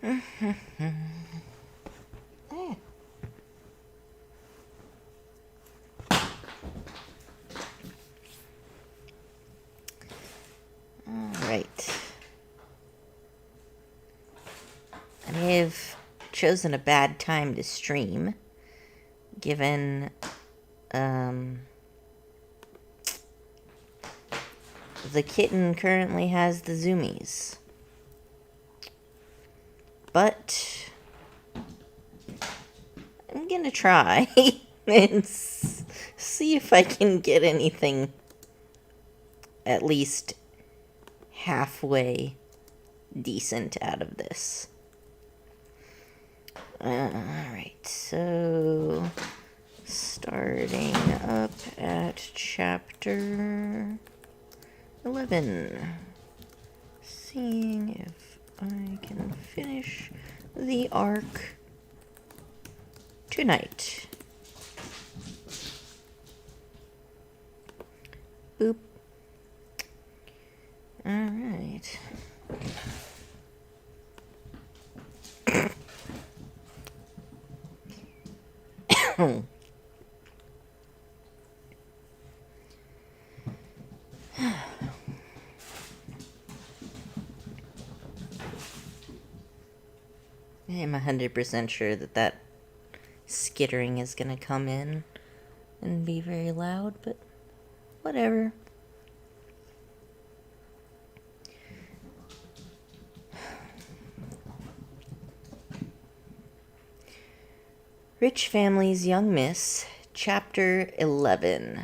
Alright. I may have chosen a bad time to stream, given the kitten currently has the zoomies. But I'm gonna try and see if I can get anything at least halfway decent out of this. Alright, so starting up at chapter 11. Seeing if I can finish the arc tonight. Boop. Alright. I am 100% sure that skittering is going to come in and be very loud, but whatever. Rich Family's Young Miss, Chapter 11.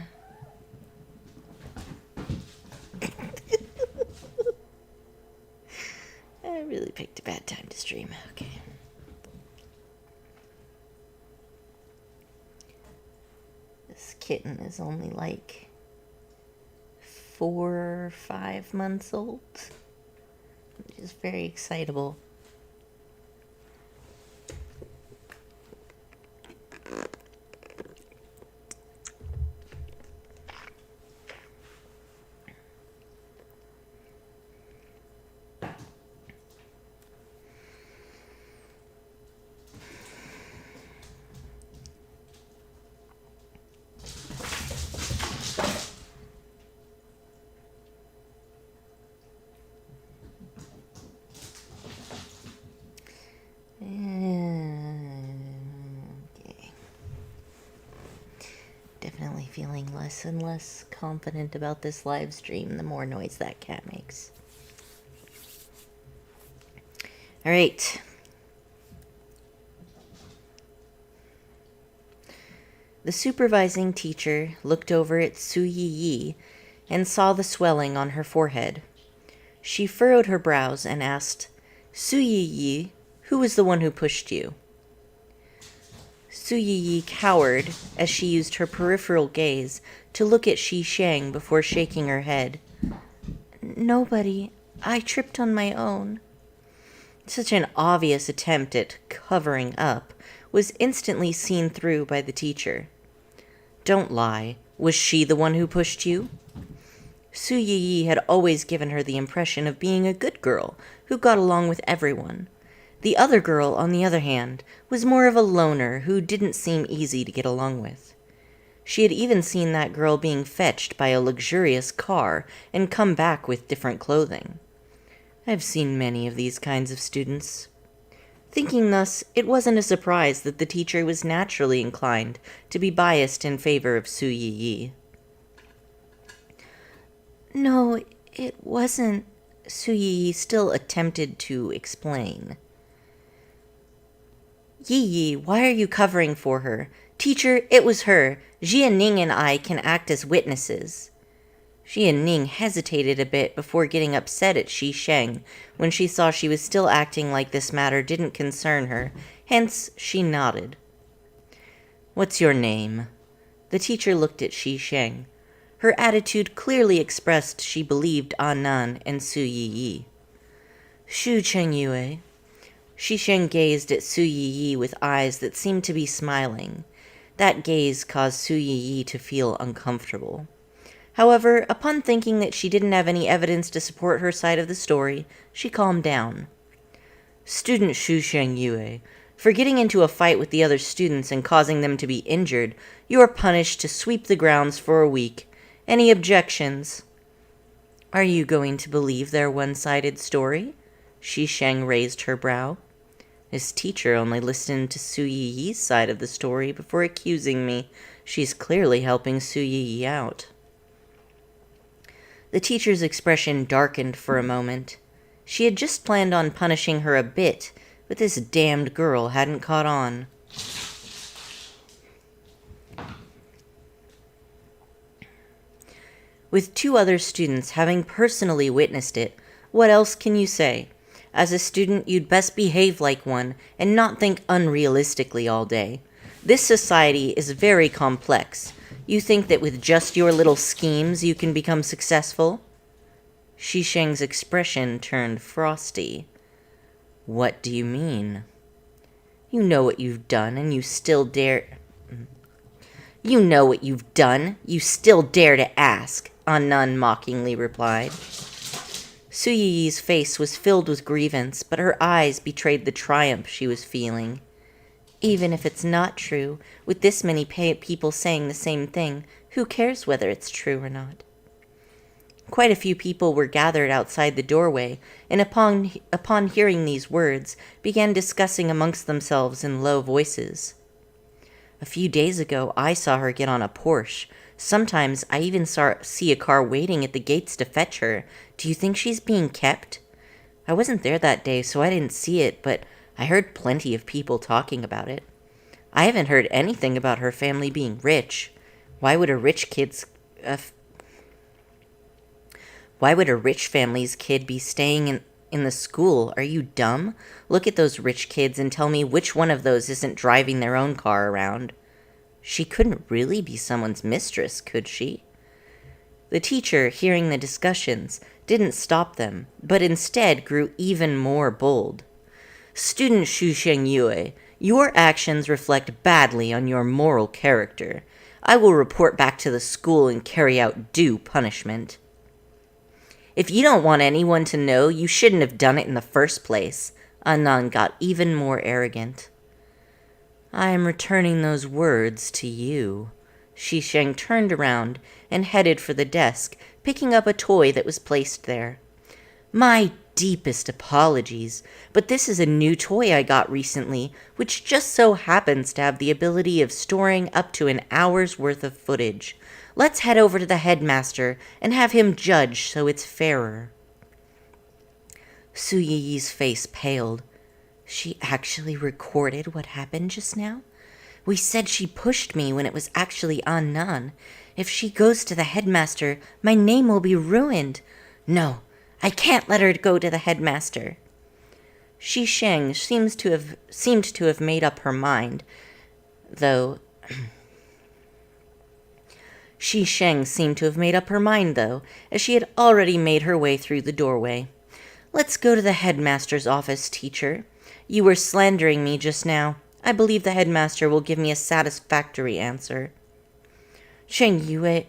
I really picked a bad time to stream. Okay. This kitten is only like 4 or 5 months old, which is very excitable. Definitely feeling less and less confident about this live stream the more noise that cat makes. Alright. The supervising teacher looked over at Su Yi and saw the swelling on her forehead. She furrowed her brows and asked, "Su Yi, who was the one who pushed you?" Su Yi cowered as she used her peripheral gaze to look at Shi Sheng before shaking her head. "Nobody. I tripped on my own." Such an obvious attempt at covering up was instantly seen through by the teacher. "Don't lie. Was she the one who pushed you?" Su Yi had always given her the impression of being a good girl who got along with everyone. The other girl, on the other hand, was more of a loner who didn't seem easy to get along with. She had even seen that girl being fetched by a luxurious car and come back with different clothing. I've seen many of these kinds of students. Thinking thus, it wasn't a surprise that the teacher was naturally inclined to be biased in favor of Su Yi. "No, it wasn't," Su Yi still attempted to explain. "Yi, why are you covering for her? Teacher, it was her. Jianing and I can act as witnesses." Jianing hesitated a bit before getting upset at Shi Sheng when she saw she was still acting like this matter didn't concern her, hence she nodded. "What's your name?" The teacher looked at Shi Sheng. Her attitude clearly expressed she believed Anan and Su Yi. "Shu Cheng Yue." Shi Sheng gazed at Su Yi with eyes that seemed to be smiling. That gaze caused Su Yi to feel uncomfortable. However, upon thinking that she didn't have any evidence to support her side of the story, she calmed down. Student Xu Shengyue, for getting into a fight with the other students and causing them to be injured, you are punished to sweep the grounds for a week. Any objections? Are you going to believe their one-sided story? Shi Sheng raised her brow. His teacher only listened to Su Yi's side of the story before accusing me. She's clearly helping Su Yi out. The teacher's expression darkened for a moment. She had just planned on punishing her a bit, but this damned girl hadn't caught on. With 2 other students having personally witnessed it, what else can you say? As a student, you'd best behave like one and not think unrealistically all day. This society is very complex. You think that with just your little schemes you can become successful? Shi Sheng's expression turned frosty. What do you mean? You know what you've done, and you still dare... You know what you've done. You still dare to ask, Annan mockingly replied. Su Yi's face was filled with grievance, but her eyes betrayed the triumph she was feeling. Even if it's not true, with this many people saying the same thing, who cares whether it's true or not? Quite a few people were gathered outside the doorway, and upon hearing these words, began discussing amongst themselves in low voices. A few days ago, I saw her get on a Porsche. Sometimes I even see a car waiting at the gates to fetch her. Do you think she's being kept? I wasn't there that day, so I didn't see it, but I heard plenty of people talking about it. I haven't heard anything about her family being rich. Why would a rich family's kid be staying in the school? Are you dumb? Look at those rich kids and tell me which one of those isn't driving their own car around. She couldn't really be someone's mistress, could she? The teacher, hearing the discussions, didn't stop them, but instead grew even more bold. Student Xu Shengyue, your actions reflect badly on your moral character. I will report back to the school and carry out due punishment. If you don't want anyone to know, you shouldn't have done it in the first place. Annan got even more arrogant. I am returning those words to you. Shi Sheng turned around and headed for the desk, picking up a toy that was placed there. My deepest apologies, but this is a new toy I got recently, which just so happens to have the ability of storing up to an hour's worth of footage. Let's head over to the headmaster and have him judge so it's fairer. Su Yi's face paled. She actually recorded what happened just now? We said she pushed me when it was actually Annan. If she goes to the headmaster, my name will be ruined. No, I can't let her go to the headmaster. Shi Sheng seemed to have made up her mind, though. Shi Sheng seemed to have made up her mind, though, as she had already made her way through the doorway. Let's go to the headmaster's office, teacher. You were slandering me just now. I believe the headmaster will give me a satisfactory answer. Cheng Yue,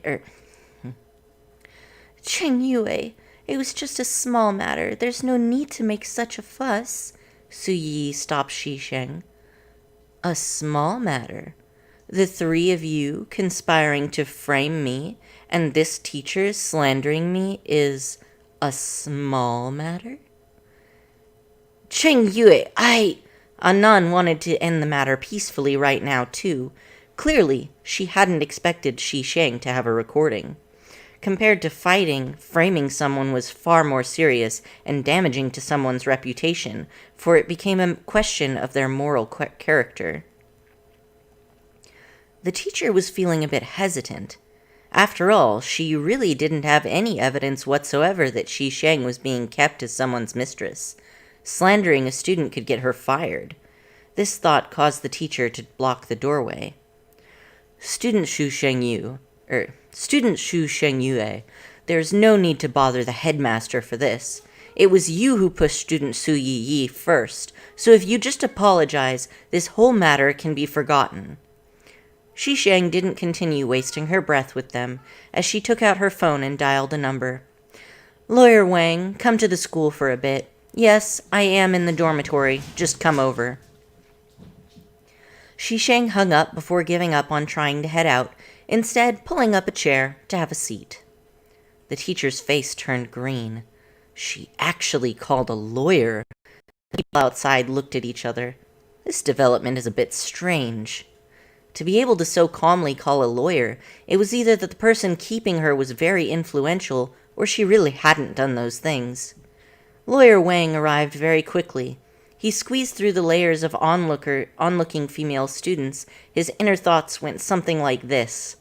it was just a small matter. There's no need to make such a fuss. Su Yi stopped Shi Sheng. A small matter? The 3 of you conspiring to frame me, and this teacher slandering me is a small matter? Cheng Yue, Annan wanted to end the matter peacefully right now, too. Clearly, she hadn't expected Shi Sheng to have a recording. Compared to fighting, framing someone was far more serious and damaging to someone's reputation, for it became a question of their moral character. The teacher was feeling a bit hesitant. After all, she really didn't have any evidence whatsoever that Shi Sheng was being kept as someone's mistress. Slandering a student could get her fired. This thought caused the teacher to block the doorway. Student Xu Shengyue, there's no need to bother the headmaster for this. It was you who pushed student Su Yi first, so if you just apologize, this whole matter can be forgotten. Shi Sheng didn't continue wasting her breath with them, as she took out her phone and dialed a number. Lawyer Wang, come to the school for a bit. Yes, I am in the dormitory. Just come over. Shisheng hung up before giving up on trying to head out, instead pulling up a chair to have a seat. The teacher's face turned green. She actually called a lawyer. The people outside looked at each other. This development is a bit strange. To be able to so calmly call a lawyer, it was either that the person keeping her was very influential, or she really hadn't done those things. Lawyer Wang arrived very quickly. He squeezed through the layers of onlooking female students. His inner thoughts went something like this.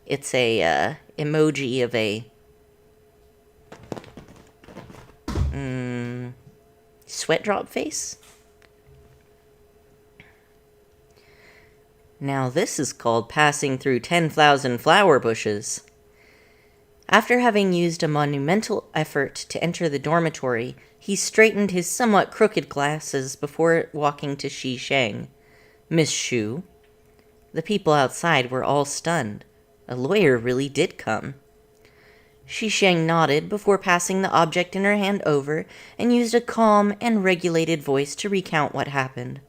It's a, emoji of a... sweat drop face? Now this is called passing through 10,000 flower bushes. After having used a monumental effort to enter the dormitory, he straightened his somewhat crooked glasses before walking to Shisheng. Miss Shu? The people outside were all stunned. A lawyer really did come. Shisheng nodded before passing the object in her hand over and used a calm and regulated voice to recount what happened.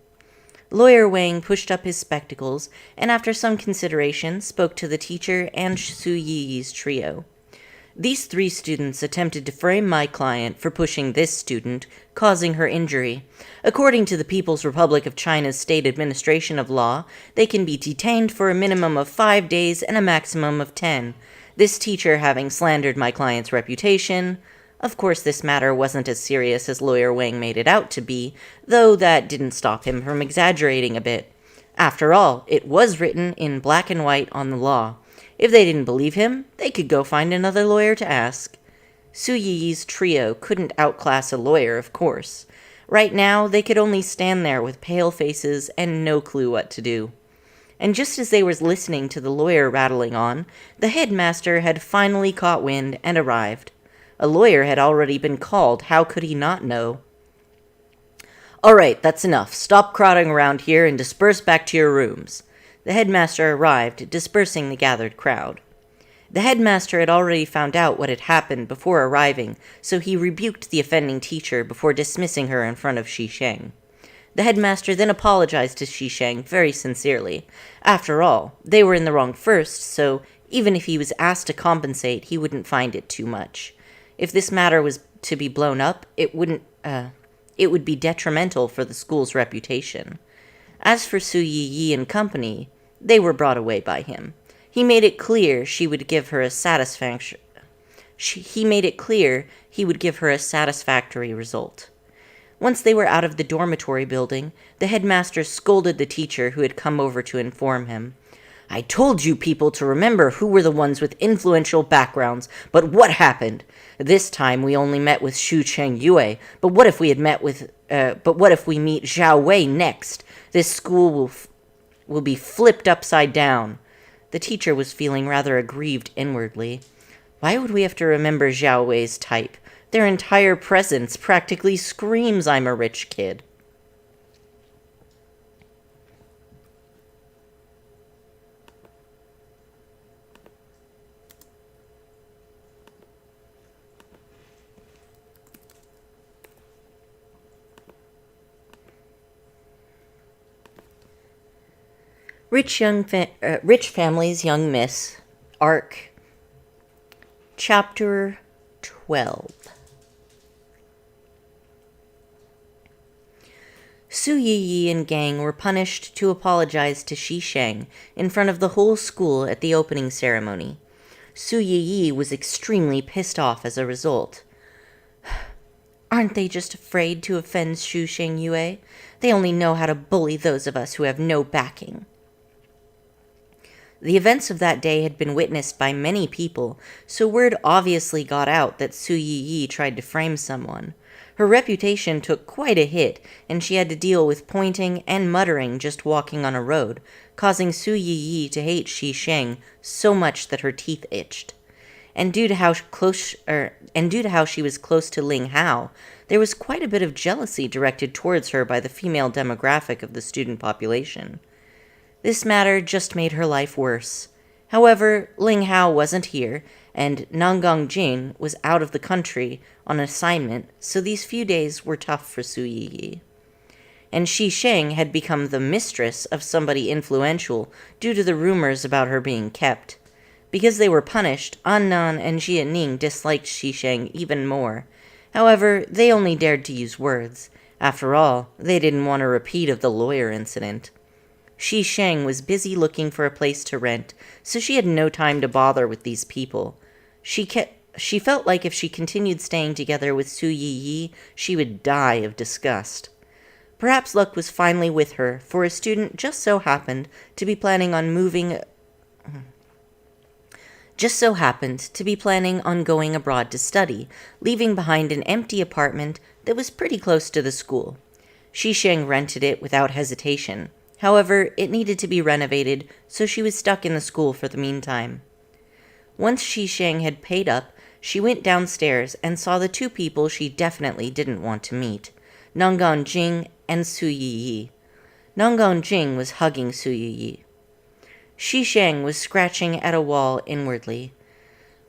Lawyer Wang pushed up his spectacles and after some consideration spoke to the teacher and Su Yi's trio. These 3 students attempted to frame my client for pushing this student, causing her injury. According to the People's Republic of China's State Administration of Law, they can be detained for a minimum of 5 days and a maximum of 10. This teacher having slandered my client's reputation. Of course, this matter wasn't as serious as Lawyer Wang made it out to be, though that didn't stop him from exaggerating a bit. After all, it was written in black and white on the law. If they didn't believe him, they could go find another lawyer to ask. Su Yi's trio couldn't outclass a lawyer, of course. Right now, they could only stand there with pale faces and no clue what to do. And just as they were listening to the lawyer rattling on, the headmaster had finally caught wind and arrived. A lawyer had already been called. How could he not know? All right, that's enough. Stop crowding around here and disperse back to your rooms. The headmaster arrived, dispersing the gathered crowd. The headmaster had already found out what had happened before arriving, so he rebuked the offending teacher before dismissing her in front of Shisheng. The headmaster then apologized to Shisheng very sincerely. After all, they were in the wrong first, so even if he was asked to compensate, he wouldn't find it too much. If this matter was to be blown up, it would be detrimental for the school's reputation. As for Su Yi and company, they were brought away by him. He made it clear he would give her a satisfactory result. Once they were out of the dormitory building, the headmaster scolded the teacher who had come over to inform him. I told you people to remember who were the ones with influential backgrounds, but what happened? This time we only met with Shu Cheng Yue, but what if we meet Zhao Wei next? This school will be flipped upside down. The teacher was feeling rather aggrieved inwardly. Why would we have to remember Zhao Wei's type? Their entire presence practically screams I'm a rich kid. Rich Family's Young Miss, Arc, Chapter 12. Su Yi and gang were punished to apologize to Shisheng in front of the whole school at the opening ceremony. Su Yi was extremely pissed off as a result. Aren't they just afraid to offend Shu Sheng Yue? They only know how to bully those of us who have no backing. The events of that day had been witnessed by many people, so word obviously got out that Su Yi tried to frame someone. Her reputation took quite a hit, and she had to deal with pointing and muttering just walking on a road, causing Su Yi to hate Shisheng so much that her teeth itched. And due to how she was close to Ling Hao, there was quite a bit of jealousy directed towards her by the female demographic of the student population. This matter just made her life worse. However, Ling Hao wasn't here, and Nangang Jing was out of the country on assignment, so these few days were tough for Su Yiyi. And Xi Sheng had become the mistress of somebody influential due to the rumors about her being kept. Because they were punished, An Nan and Jie Ning disliked Xi Sheng even more. However, they only dared to use words. After all, they didn't want a repeat of the lawyer incident. Xi Sheng was busy looking for a place to rent, so she had no time to bother with these people. She felt like if she continued staying together with Su Yiyi, she would die of disgust. Perhaps luck was finally with her, for a student just so happened to be planning on going abroad to study, leaving behind an empty apartment that was pretty close to the school. Xi Sheng rented it without hesitation. However, it needed to be renovated, so she was stuck in the school for the meantime. Once Xi Sheng had paid up, she went downstairs and saw the two people she definitely didn't want to meet, Nangang Jing and Su Yiyi. Nangang Jing was hugging Su Yiyi. Xi Sheng was scratching at a wall inwardly.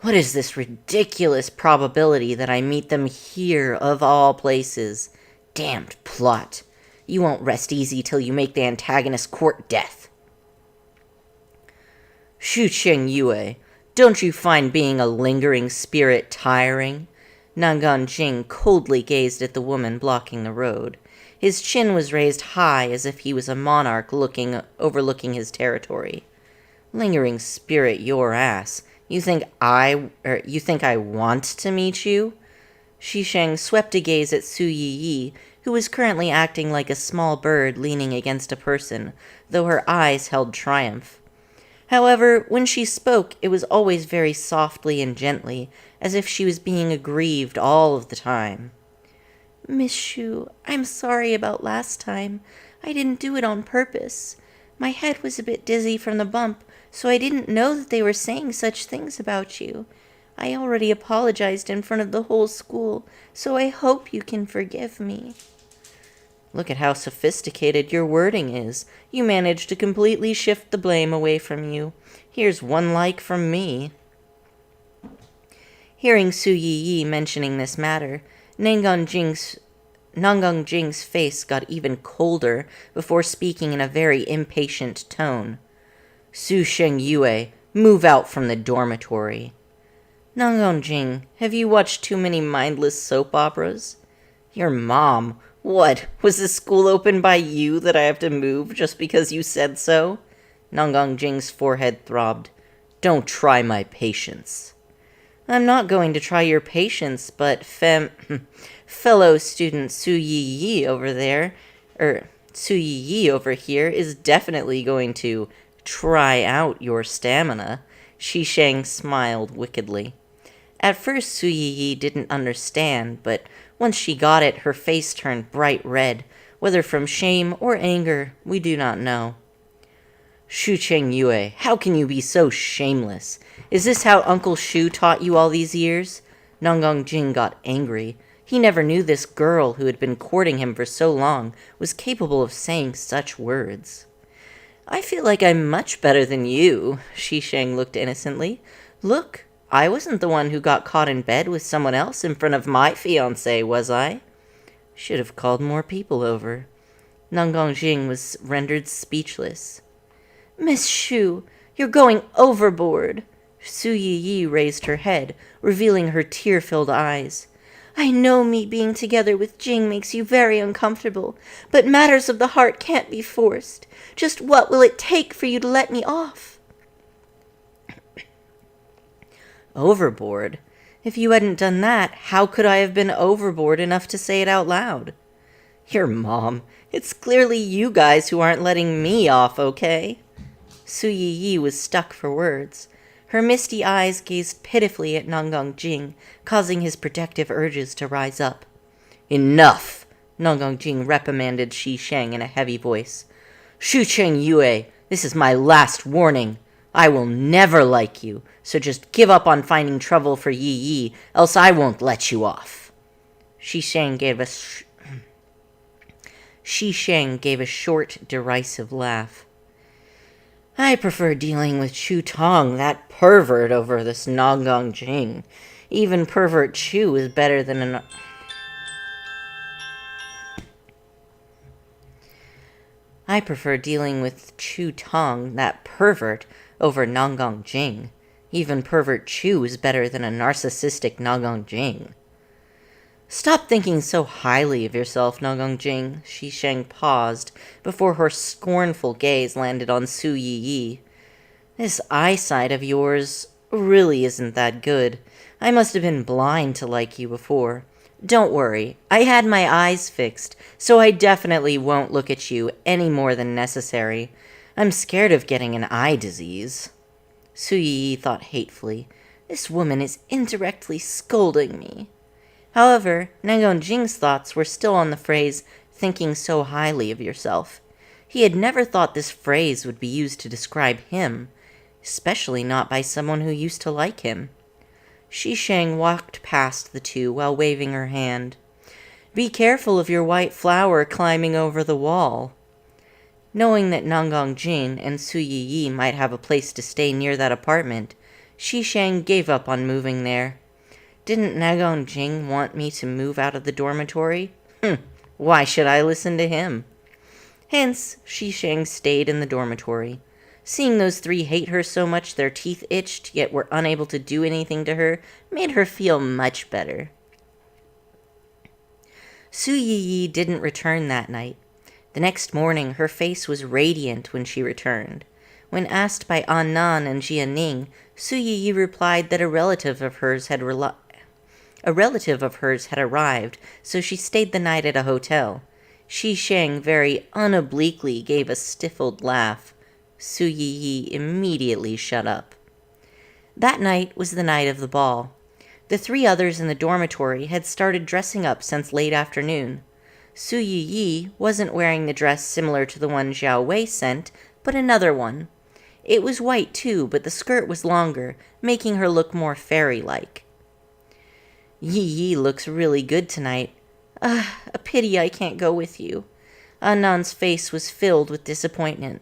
What is this ridiculous probability that I meet them here of all places? Damned plot. You won't rest easy till you make the antagonist court death. Xu Cheng Yue, don't you find being a lingering spirit tiring? Nangang Jing coldly gazed at the woman blocking the road. His chin was raised high as if he was a monarch overlooking his territory. Lingering spirit your ass. You think I want to meet you? Xi Sheng swept a gaze at Su Yiyi, who was currently acting like a small bird leaning against a person, though her eyes held triumph. However, when she spoke, it was always very softly and gently, as if she was being aggrieved all of the time. Miss Shu, I'm sorry about last time. I didn't do it on purpose. My head was a bit dizzy from the bump, so I didn't know that they were saying such things about you. I already apologized in front of the whole school, so I hope you can forgive me. Look at how sophisticated your wording is. You managed to completely shift the blame away from you. Here's one like from me. Hearing Su Yiyi mentioning this matter, Nangang Jing's face got even colder before speaking in a very impatient tone. Su Sheng Yue, move out from the dormitory. Nangang Jing, have you watched too many mindless soap operas? Your mom. What, was the school opened by you that I have to move just because you said so? Nangang Jing's forehead throbbed. Don't try my patience. I'm not going to try your patience, but fellow student Su Yiyi over here is definitely going to try out your stamina. Xi Sheng smiled wickedly. At first Su Yiyi didn't understand, but once she got it, her face turned bright red. Whether from shame or anger, we do not know. Xu Cheng Yue, how can you be so shameless? Is this how Uncle Shu taught you all these years? Nangang Jing got angry. He never knew this girl who had been courting him for so long was capable of saying such words. I feel like I'm much better than you, Xi Sheng looked innocently. Look, I wasn't the one who got caught in bed with someone else in front of my fiancé, was I? Should have called more people over. Nangang Jing was rendered speechless. Miss Shu, you're going overboard. Su Yiyi raised her head, revealing her tear-filled eyes. I know me being together with Jing makes you very uncomfortable, but matters of the heart can't be forced. Just what will it take for you to let me off? Overboard? If you hadn't done that, how could I have been overboard enough to say it out loud? Your mom. It's clearly you guys who aren't letting me off, okay? Su Yiyi was stuck for words. Her misty eyes gazed pitifully at Nangang Jing, causing his protective urges to rise up. Enough! Nangang Jing reprimanded Xi Sheng in a heavy voice. Xu Cheng Yue, this is my last warning. I will never like you, so just give up on finding trouble for Yi Yi, else I won't let you off. Xi Sheng gave a short, derisive laugh. I prefer dealing with Chu Tong, that pervert, over this Nongong Jing. Even pervert Chu is better than an... I prefer dealing with Chu Tong, that pervert, over Nongong Jing. Even pervert Chu is better than a narcissistic Nongong Jing. Stop thinking so highly of yourself, Nongong Jing. Shi Sheng paused before her scornful gaze landed on Su Yi. This eyesight of yours really isn't that good. I must have been blind to like you before. Don't worry, I had my eyes fixed, so I definitely won't look at you any more than necessary. I'm scared of getting an eye disease. Su Yi thought hatefully. This woman is indirectly scolding me. However, Nongong Jing's thoughts were still on the phrase, thinking so highly of yourself. He had never thought this phrase would be used to describe him, especially not by someone who used to like him. Shi Sheng walked past the two while waving her hand. Be careful of your white flower climbing over the wall. Knowing that Nongong Jing and Su Yi might have a place to stay near that apartment, Shi Sheng gave up on moving there. Didn't Nongong Jing want me to move out of the dormitory? Why should I listen to him? Hence, Shi Sheng stayed in the dormitory. Seeing those three hate her so much their teeth itched, yet were unable to do anything to her, made her feel much better. Su Yi didn't return that night. The next morning, her face was radiant when she returned. When asked by An Nan and Jia Ning, Su Yi replied that a relative of hers had arrived, so she stayed the night at a hotel. Shi Sheng very unobliquely gave a stifled laugh. Su Yi immediately shut up. That night was the night of the ball. The three others in the dormitory had started dressing up since late afternoon. Su Yi wasn't wearing the dress similar to the one Zhao Wei sent, but another one. It was white too, but the skirt was longer, making her look more fairy-like. Yi looks really good tonight. A pity I can't go with you. Annan's face was filled with disappointment.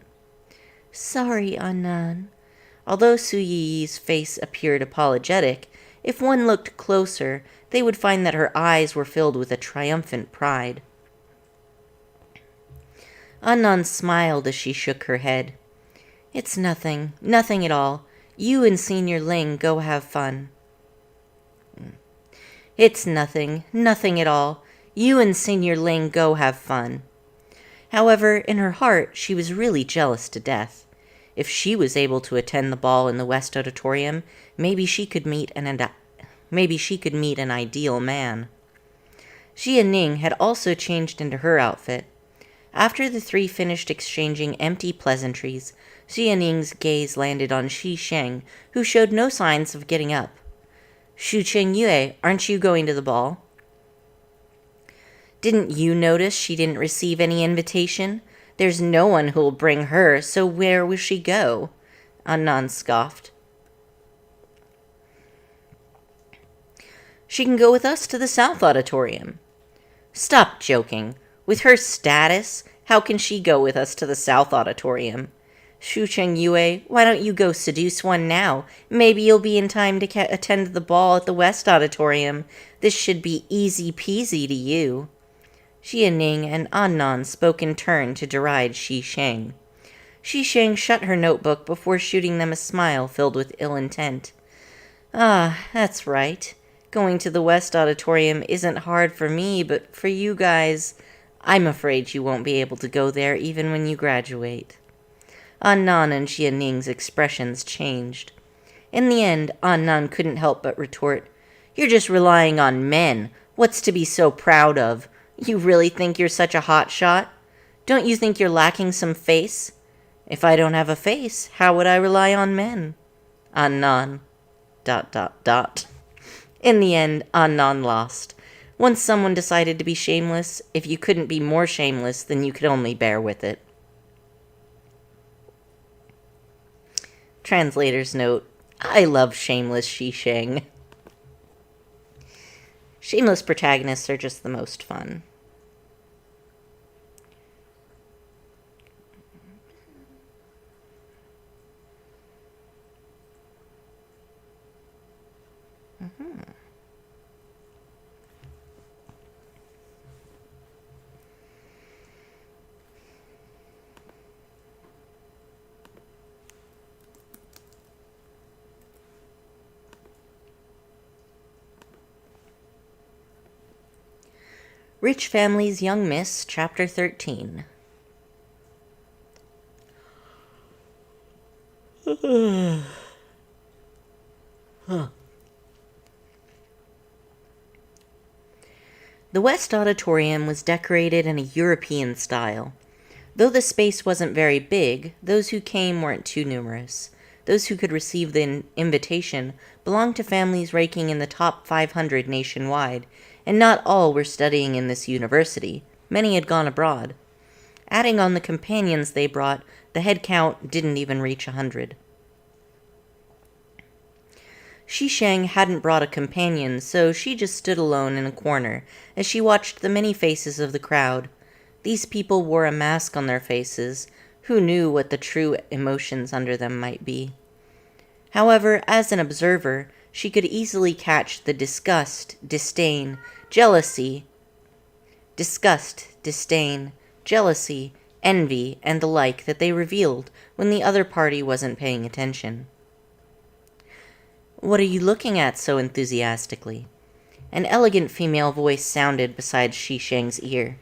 Sorry, Annan. Although Su Yi's face appeared apologetic, if one looked closer, they would find that her eyes were filled with a triumphant pride. Annan smiled as she shook her head. It's nothing at all. You and Senior Ling go have fun. It's nothing at all. You and Senior Ling go have fun. However, in her heart, she was really jealous to death. If she was able to attend the ball in the West Auditorium, maybe she could meet an ideal man. Jia Ning had also changed into her outfit. After the three finished exchanging empty pleasantries, Jia Ning's gaze landed on Shi Sheng, who showed no signs of getting up. Shu Chengyue, aren't you going to the ball? Didn't you notice she didn't receive any invitation? There's no one who'll bring her, so where will she go? Annan scoffed. She can go with us to the South Auditorium. Stop joking. With her status, how can she go with us to the South Auditorium? Shu Chengyue, why don't you go seduce one now? Maybe you'll be in time to attend the ball at the West Auditorium. This should be easy peasy to you. Jia Ning and Annan spoke in turn to deride Shi Sheng. Shi Sheng shut her notebook before shooting them a smile filled with ill intent. Ah, that's right. Going to the West Auditorium isn't hard for me, but for you guys, I'm afraid you won't be able to go there even when you graduate. Annan and Jia Ning's expressions changed. In the end, Annan couldn't help but retort, You're just relying on men. What's to be so proud of? You really think you're such a hot shot? Don't you think you're lacking some face? If I don't have a face, how would I rely on men? Annan. ... In the end, Annan lost. Once someone decided to be shameless, if you couldn't be more shameless, then you could only bear with it. Translator's note. I love shameless Shi Sheng. Shameless protagonists are just the most fun. Rich Family's Young Miss, Chapter 13. The West Auditorium was decorated in a European style. Though the space wasn't very big, those who came weren't too numerous. Those who could receive the invitation belonged to families ranking in the top 500 nationwide, and not all were studying in this university. Many had gone abroad. Adding on the companions they brought, the head count didn't even reach 100. Shisheng hadn't brought a companion, so she just stood alone in a corner as she watched the many faces of the crowd. These people wore a mask on their faces. Who knew what the true emotions under them might be? However, as an observer, she could easily catch the disgust, disdain, jealousy, envy, and the like that they revealed when the other party wasn't paying attention. "What are you looking at so enthusiastically?" An elegant female voice sounded beside Shisheng's ear.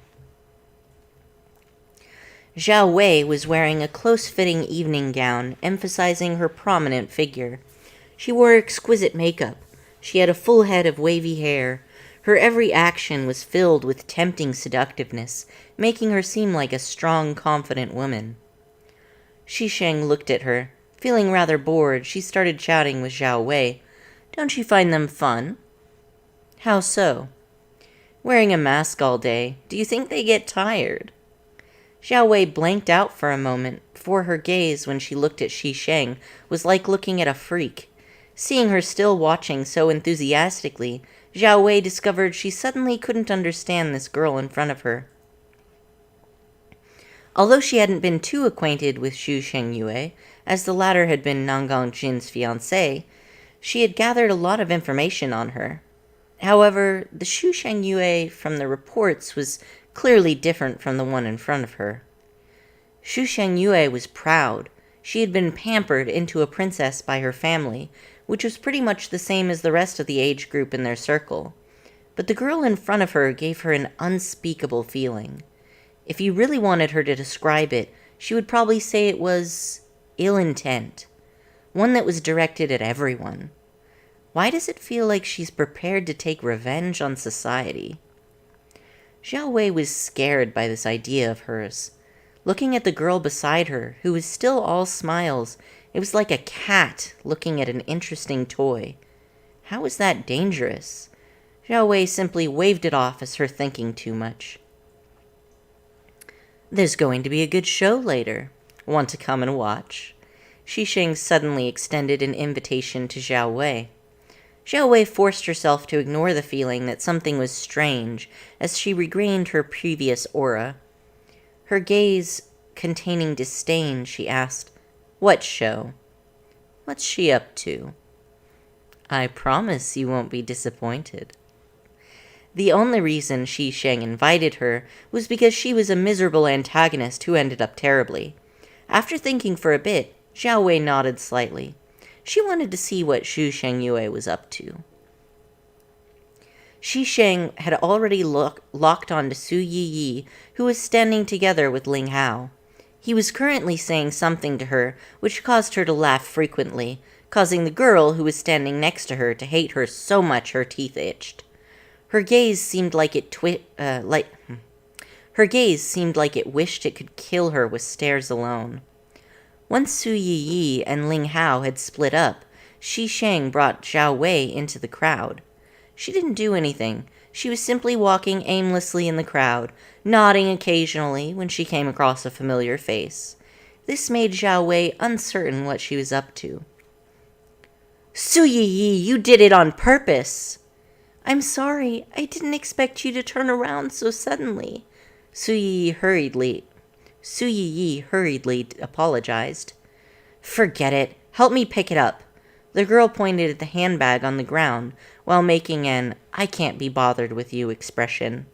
Zhao Wei was wearing a close-fitting evening gown, emphasizing her prominent figure. She wore exquisite makeup. She had a full head of wavy hair. Her every action was filled with tempting seductiveness, making her seem like a strong, confident woman. Shisheng looked at her. Feeling rather bored, she started chatting with Zhao Wei. "Don't you find them fun?" "How so?" "Wearing a mask all day. Do you think they get tired?" Zhao Wei blanked out for a moment, for her gaze when she looked at Shisheng was like looking at a freak. Seeing her still watching so enthusiastically, Zhao Wei discovered she suddenly couldn't understand this girl in front of her. Although she hadn't been too acquainted with Xu Shengyue, as the latter had been Nangang Jin's fiancé, she had gathered a lot of information on her. However, the Xu Shengyue from the reports was clearly different from the one in front of her. Xu Shengyue was proud. She had been pampered into a princess by her family, which was pretty much the same as the rest of the age group in their circle. But the girl in front of her gave her an unspeakable feeling. If you really wanted her to describe it, she would probably say it was ill intent, one that was directed at everyone. Why does it feel like she's prepared to take revenge on society? Zhao Wei was scared by this idea of hers. Looking at the girl beside her, who was still all smiles, it was like a cat looking at an interesting toy. How was that dangerous? Zhao Wei simply waved it off as her thinking too much. "There's going to be a good show later. Want to come and watch?" Shisheng suddenly extended an invitation to Zhao Wei. Zhao Wei forced herself to ignore the feeling that something was strange as she regained her previous aura. Her gaze containing disdain, she asked, "What show?" "What's she up to?" "I promise you won't be disappointed." The only reason Shisheng invited her was because she was a miserable antagonist who ended up terribly. After thinking for a bit, Zhao Wei nodded slightly. She wanted to see what Xu Shengyue was up to. Shisheng had already locked on to Su Yiyi, who was standing together with Ling Hao. He was currently saying something to her, which caused her to laugh frequently, causing the girl who was standing next to her to hate her so much her teeth itched. Her gaze seemed like it wished it could kill her with stares alone. Once Su Yiyi and Ling Hao had split up, Shisheng brought Zhao Wei into the crowd. She didn't do anything. She was simply walking aimlessly in the crowd, nodding occasionally when she came across a familiar face. This made Zhao Wei uncertain what she was up to. "Su Yiyi, you did it on purpose!" "I'm sorry, I didn't expect you to turn around so suddenly," Su Yiyi hurriedly apologized. "Forget it. Help me pick it up." The girl pointed at the handbag on the ground while making an "I can't be bothered with you" expression.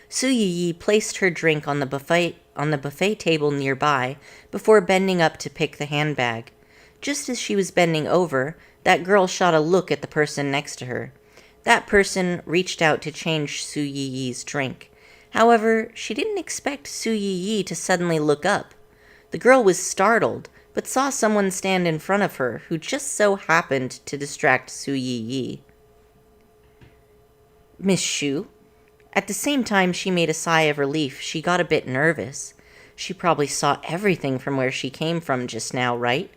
Su Yi placed her drink on the buffet table nearby before bending up to pick the handbag. Just as she was bending over, that girl shot a look at the person next to her. That person reached out to change Su Yi's drink. However, she didn't expect Su Yi to suddenly look up. The girl was startled, but saw someone stand in front of her who just so happened to distract Su Yi. "Miss Shu?" At the same time she made a sigh of relief, she got a bit nervous. She probably saw everything from where she came from just now, right?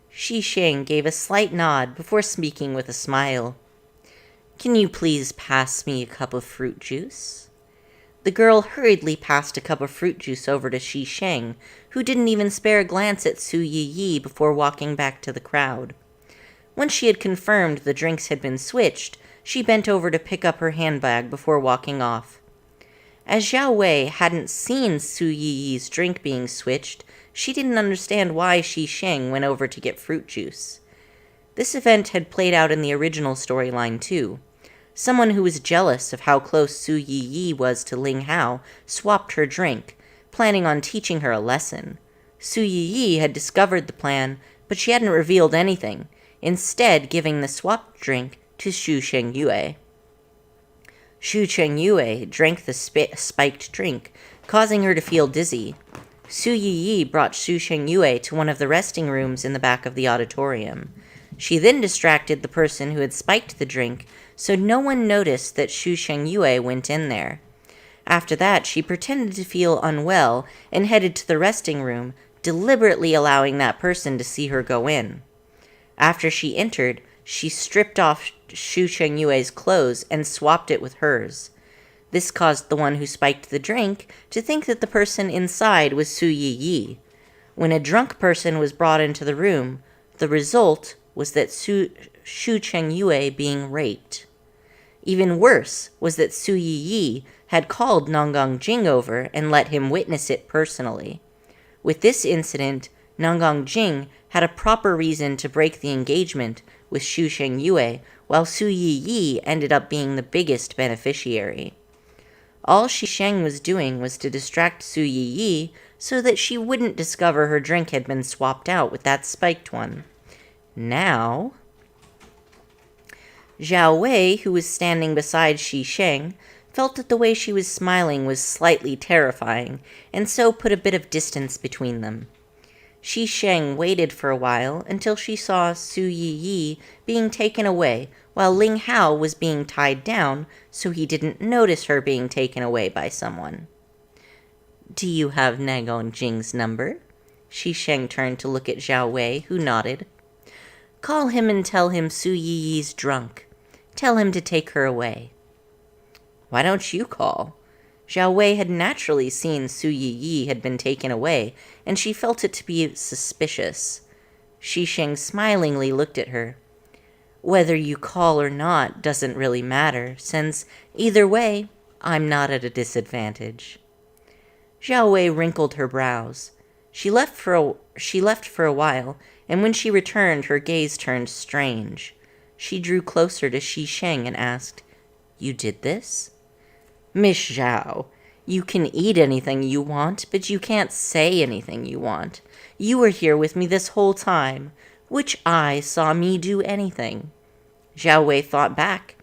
Shi Sheng gave a slight nod before speaking with a smile. "Can you please pass me a cup of fruit juice?" The girl hurriedly passed a cup of fruit juice over to Shi Sheng, who didn't even spare a glance at Su Yi before walking back to the crowd. Once she had confirmed the drinks had been switched, she bent over to pick up her handbag before walking off. As Zhao Wei hadn't seen Su Yi's drink being switched, she didn't understand why Shi Sheng went over to get fruit juice. This event had played out in the original storyline too. Someone who was jealous of how close Su Yi was to Ling Hao swapped her drink, planning on teaching her a lesson. Su Yi had discovered the plan, but she hadn't revealed anything, instead giving the swapped drink to Xu Chengyue. Xu Chengyue drank the spiked drink, causing her to feel dizzy. Su Yi brought Xu Chengyue to one of the resting rooms in the back of the auditorium. She then distracted the person who had spiked the drink, so no one noticed that Xu Chengyue went in there. After that, she pretended to feel unwell and headed to the resting room, deliberately allowing that person to see her go in. After she entered, she stripped off Xu Chengyue's clothes and swapped it with hers. This caused the one who spiked the drink to think that the person inside was Su Yi. When a drunk person was brought into the room, the result was that Xu Chengyue being raped. Even worse was that Su Yi had called Nongong Jing over and let him witness it personally. With this incident, Nongong Jing had a proper reason to break the engagement with Xu Chengyue, while Su Yi ended up being the biggest beneficiary. All Shi Sheng was doing was to distract Su Yi so that she wouldn't discover her drink had been swapped out with that spiked one. Now, Zhao Wei, who was standing beside Shi Sheng, felt that the way she was smiling was slightly terrifying, and so put a bit of distance between them. Shi Sheng waited for a while until she saw Su Yi being taken away, while Ling Hao was being tied down, so he didn't notice her being taken away by someone. "Do you have Nongong Jing's number?" Shi Sheng turned to look at Zhao Wei, who nodded. "Call him and tell him Su Yi's drunk. Tell him to take her away." "Why don't you call?" Zhao Wei had naturally seen Su Yi had been taken away, and she felt it to be suspicious. Shi Sheng smilingly looked at her. "Whether you call or not doesn't really matter, since, either way, I'm not at a disadvantage." Zhao Wei wrinkled her brows. She left for a while, and when she returned, her gaze turned strange. She drew closer to Shi Sheng and asked, "You did this?" "Miss Zhao, you can eat anything you want, but you can't say anything you want. You were here with me this whole time. Which eye saw me do anything?" Zhao Wei thought back.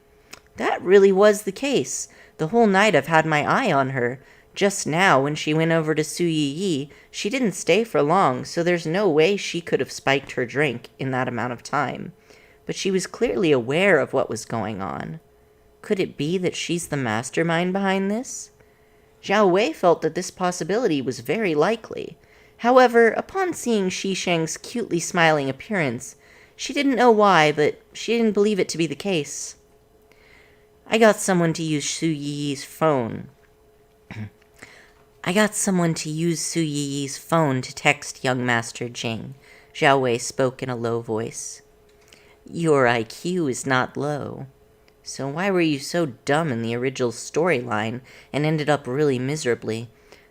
That really was the case. The whole night I've had my eye on her. Just now, when she went over to Su Yi, she didn't stay for long, so there's no way she could have spiked her drink in that amount of time. But she was clearly aware of what was going on. Could it be that she's the mastermind behind this? Zhao Wei felt that this possibility was very likely. However, upon seeing Shi Sheng's cutely smiling appearance, she didn't know why, but she didn't believe it to be the case. I got someone to use Su Yi's phone to text young Master Jing, Zhao Wei spoke in a low voice. Your IQ is not low. So why were you so dumb in the original storyline and ended up really miserably?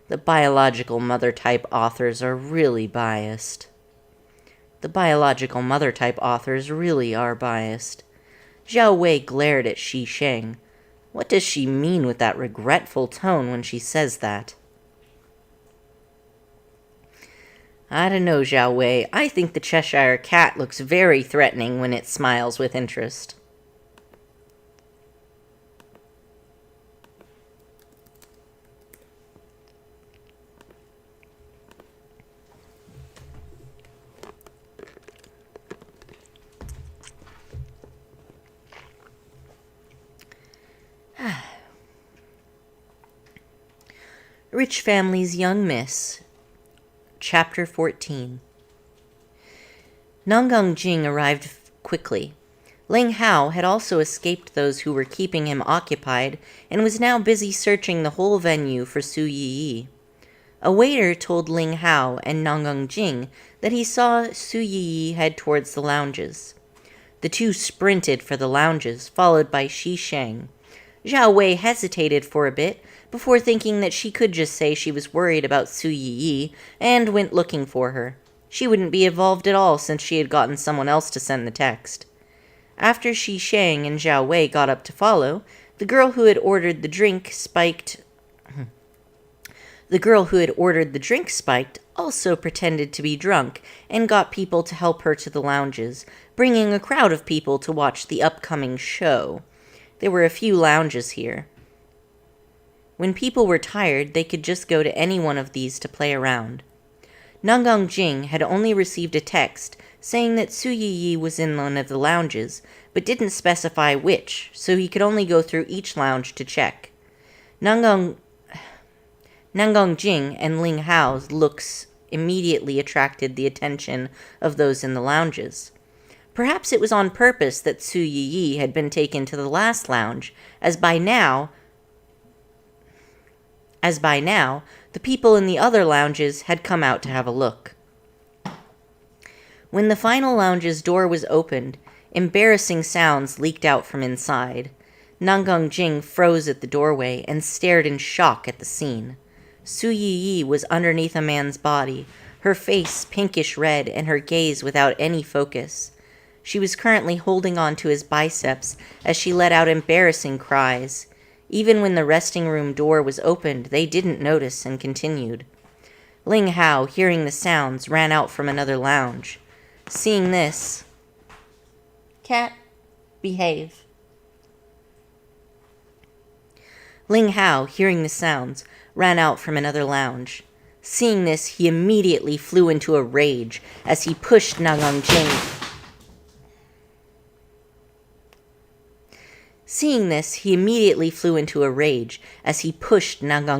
The biological mother-type authors are really biased. The biological mother-type authors really are biased. Zhao Wei glared at Xi Sheng. What does she mean with that regretful tone when she says that? I don't know, Zhao Wei. I think the Cheshire Cat looks very threatening when it smiles with interest. Rich Family's Young Miss, Chapter 14. Nangang Jing arrived quickly. Ling Hao had also escaped those who were keeping him occupied and was now busy searching the whole venue for Su Yiyi. A waiter told Ling Hao and Nangang Jing that he saw Su Yiyi head towards the lounges. The two sprinted for the lounges, followed by Xi Sheng. Zhao Wei hesitated for a bit before thinking that she could just say she was worried about Su Yiyi and went looking for her. She wouldn't be involved at all since she had gotten someone else to send the text. After Xi Sheng and Zhao Wei got up to follow, the girl who had ordered the drink spiked also pretended to be drunk and got people to help her to the lounges, bringing a crowd of people to watch the upcoming show. There were a few lounges here. When people were tired, they could just go to any one of these to play around. Nangang Jing had only received a text saying that Su Yiyi was in one of the lounges, but didn't specify which, so he could only go through each lounge to check. Nangang Jing and Ling Hao's looks immediately attracted the attention of those in the lounges. Perhaps it was on purpose that Su Yiyi had been taken to the last lounge, as by now, the people in the other lounges had come out to have a look. When the final lounge's door was opened, embarrassing sounds leaked out from inside. Nangang Jing froze at the doorway and stared in shock at the scene. Su Yiyi was underneath a man's body, her face pinkish red and her gaze without any focus. She was currently holding on to his biceps as she let out embarrassing cries. Even when the resting room door was opened, they didn't notice and continued. Ling Hao, hearing the sounds, ran out from another lounge. Seeing this... Cat, behave. Ling Hao, hearing the sounds, ran out from another lounge. Seeing this, he immediately flew into a rage as he pushed Nangang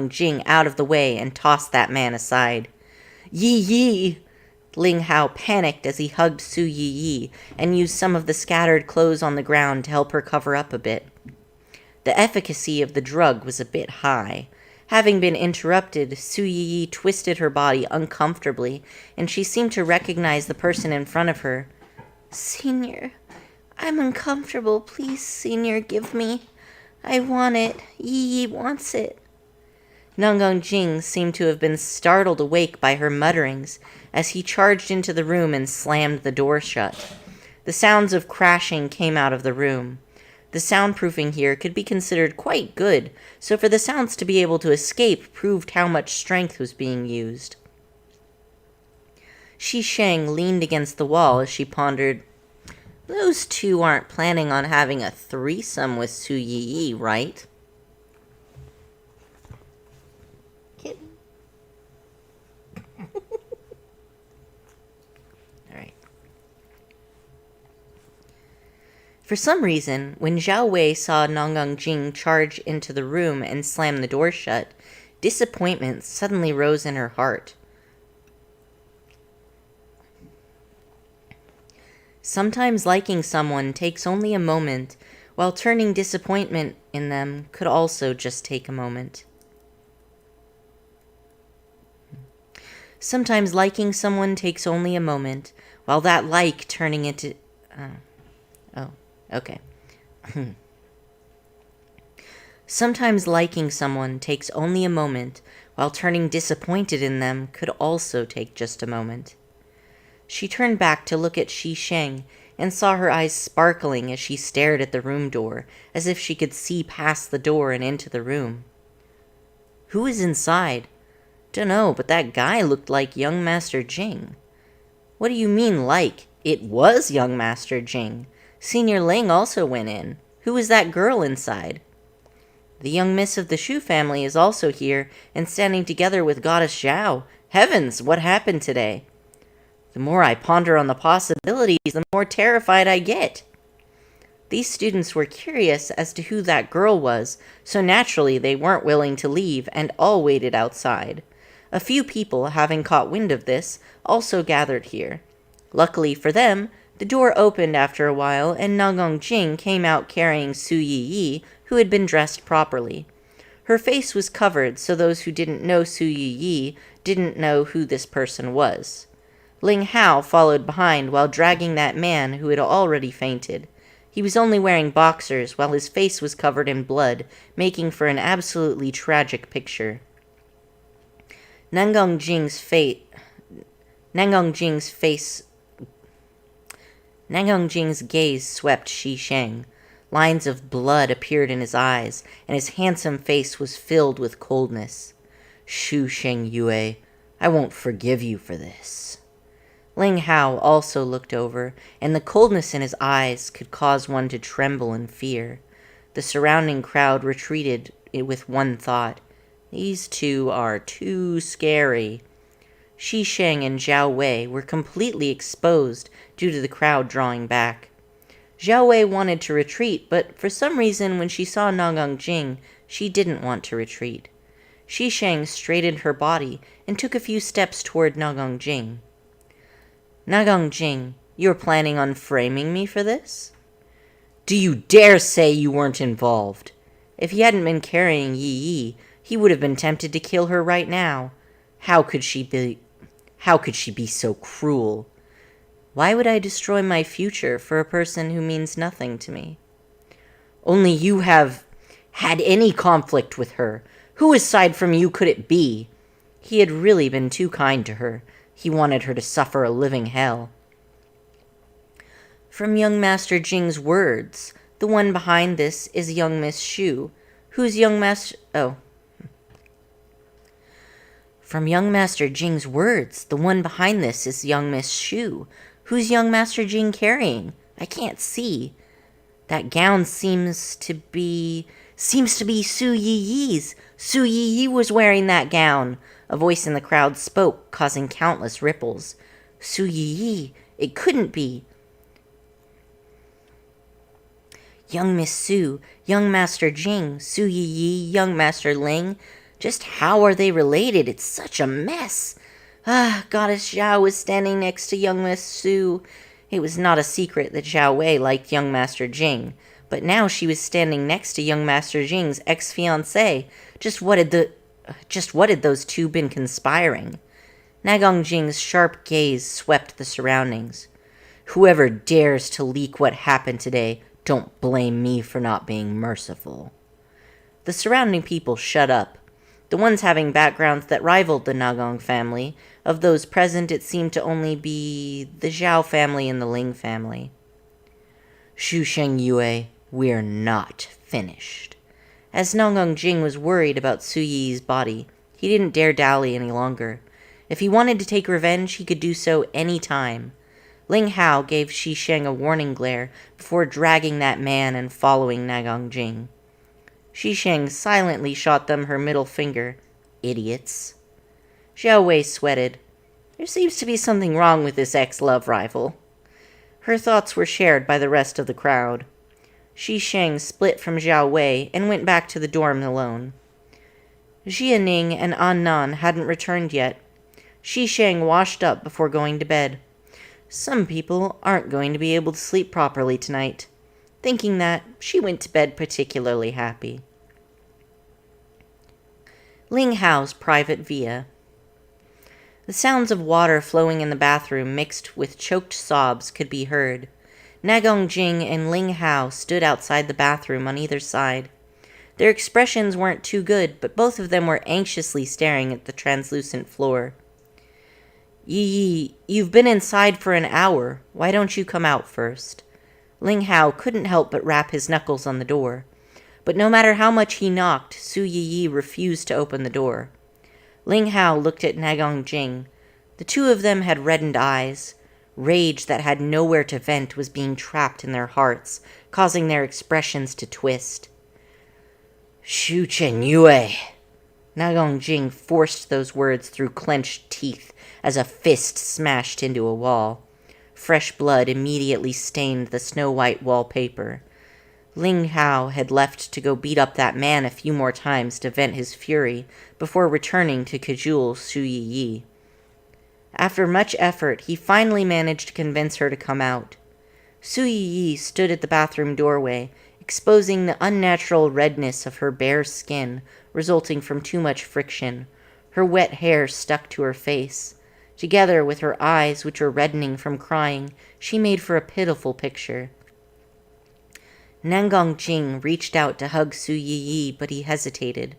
Jing out of the way and tossed that man aside. Yi! Ling Hao panicked as he hugged Su Yiyi and used some of the scattered clothes on the ground to help her cover up a bit. The efficacy of the drug was a bit high. Having been interrupted, Su Yiyi twisted her body uncomfortably, and she seemed to recognize the person in front of her. Senior, I'm uncomfortable. Please, Senior, give me. I want it. Yiyi wants it. Nangang Jing seemed to have been startled awake by her mutterings as he charged into the room and slammed the door shut. The sounds of crashing came out of the room. The soundproofing here could be considered quite good, so for the sounds to be able to escape proved how much strength was being used. Xi Sheng leaned against the wall as she pondered, "Those two aren't planning on having a threesome with Su Yiyi, right?" Kitten. Alright. For some reason, when Zhao Wei saw Nangang Jing charge into the room and slam the door shut, disappointment suddenly rose in her heart. Sometimes liking someone takes only a moment, while turning disappointment in them could also just take a moment. Sometimes liking someone takes only a moment, while that like turning into... okay. Sometimes liking someone takes only a moment, while turning disappointed in them could also take just a moment. She turned back to look at Xi Sheng and saw her eyes sparkling as she stared at the room door, as if she could see past the door and into the room. Who is inside? Dunno, but that guy looked like young Master Jing. What do you mean, like? It was young Master Jing. Senior Ling also went in. Who is that girl inside? The young miss of the Shu family is also here and standing together with Goddess Zhao. Heavens, what happened today? The more I ponder on the possibilities, the more terrified I get. These students were curious as to who that girl was, so naturally they weren't willing to leave and all waited outside. A few people, having caught wind of this, also gathered here. Luckily for them, the door opened after a while and Nagong Jing came out carrying Su Yi, who had been dressed properly. Her face was covered, so those who didn't know Su Yi didn't know who this person was. Ling Hao followed behind while dragging that man who had already fainted. He was only wearing boxers while his face was covered in blood, making for an absolutely tragic picture. Nagong Jing's gaze swept Xi Sheng. Lines of blood appeared in his eyes, and his handsome face was filled with coldness. Shu Sheng Yue, I won't forgive you for this. Ling Hao also looked over, and the coldness in his eyes could cause one to tremble in fear. The surrounding crowd retreated with one thought. These two are too scary. Xi Sheng and Zhao Wei were completely exposed due to the crowd drawing back. Zhao Wei wanted to retreat, but for some reason when she saw Nagong Jing, she didn't want to retreat. Xi Sheng straightened her body and took a few steps toward Nagong Jing. Nagong Jing, you're planning on framing me for this? Do you dare say you weren't involved? If he hadn't been carrying Yi Yi, he would have been tempted to kill her right now. How could she be so cruel? Why would I destroy my future for a person who means nothing to me? Only you have had any conflict with her. Who aside from you could it be? He had really been too kind to her. He wanted her to suffer a living hell. From young Master Jing's words, the one behind this is young Miss Shu. Who's young Master... Oh. From young Master Jing's words, the one behind this is young Miss Shu. Who's young Master Jing carrying? I can't see. That gown seems to be Su Yi's. Su Yi was wearing that gown. A voice in the crowd spoke, causing countless ripples. Su Yi, it couldn't be. Young Miss Su, young Master Jing, Su Yi, young Master Ling. Just how are they related? It's such a mess. Goddess Zhao was standing next to young Miss Su. It was not a secret that Zhao Wei liked young Master Jing, but now she was standing next to young Master Jing's ex-fiancé. Just what had those two been conspiring? Nagong Jing's sharp gaze swept the surroundings. Whoever dares to leak what happened today, don't blame me for not being merciful. The surrounding people shut up. The ones having backgrounds that rivaled the Nagong family. Of those present, it seemed to only be the Zhao family and the Ling family. Shu Sheng Yue, we're not finished. As Nagong Jing was worried about Su Yi's body, he didn't dare dally any longer. If he wanted to take revenge, he could do so any time. Ling Hao gave Xi Sheng a warning glare before dragging that man and following Nagong Jing. Xi Sheng silently shot them her middle finger. Idiots. Zhao Wei sweated. There seems to be something wrong with this ex-love rival. Her thoughts were shared by the rest of the crowd. Xi Sheng split from Zhao Wei and went back to the dorm alone. Jianing and An Nan hadn't returned yet. Xi Sheng washed up before going to bed. Some people aren't going to be able to sleep properly tonight. Thinking that, she went to bed particularly happy. Ling Hao's private villa. The sounds of water flowing in the bathroom mixed with choked sobs could be heard. Nagong Jing and Ling Hao stood outside the bathroom on either side. Their expressions weren't too good, but both of them were anxiously staring at the translucent floor. Yi, you've been inside for an hour. Why don't you come out first? Ling Hao couldn't help but rap his knuckles on the door. But no matter how much he knocked, Su Yi refused to open the door. Ling Hao looked at Nagong Jing. The two of them had reddened eyes. Rage that had nowhere to vent was being trapped in their hearts, causing their expressions to twist. Shu Chen Yue! Nagong Jing forced those words through clenched teeth as a fist smashed into a wall. Fresh blood immediately stained the snow-white wallpaper. Ling Hao had left to go beat up that man a few more times to vent his fury before returning to cajole Su Yi. After much effort, he finally managed to convince her to come out. Su Yi stood at the bathroom doorway, exposing the unnatural redness of her bare skin resulting from too much friction. Her wet hair stuck to her face. Together with her eyes, which were reddening from crying, she made for a pitiful picture. Nagong Jing reached out to hug Su Yi, but he hesitated.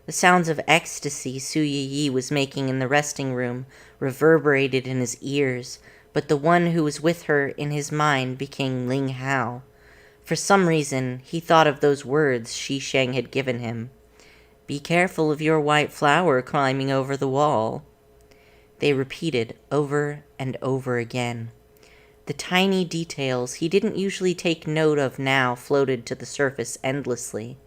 The sounds of ecstasy Su Yi was making in the resting room reverberated in his ears, but the one who was with her in his mind became Ling Hao. For some reason, he thought of those words Shi Sheng had given him. "Be careful of your white flower climbing over the wall." They repeated over and over again. The tiny details he didn't usually take note of now floated to the surface endlessly.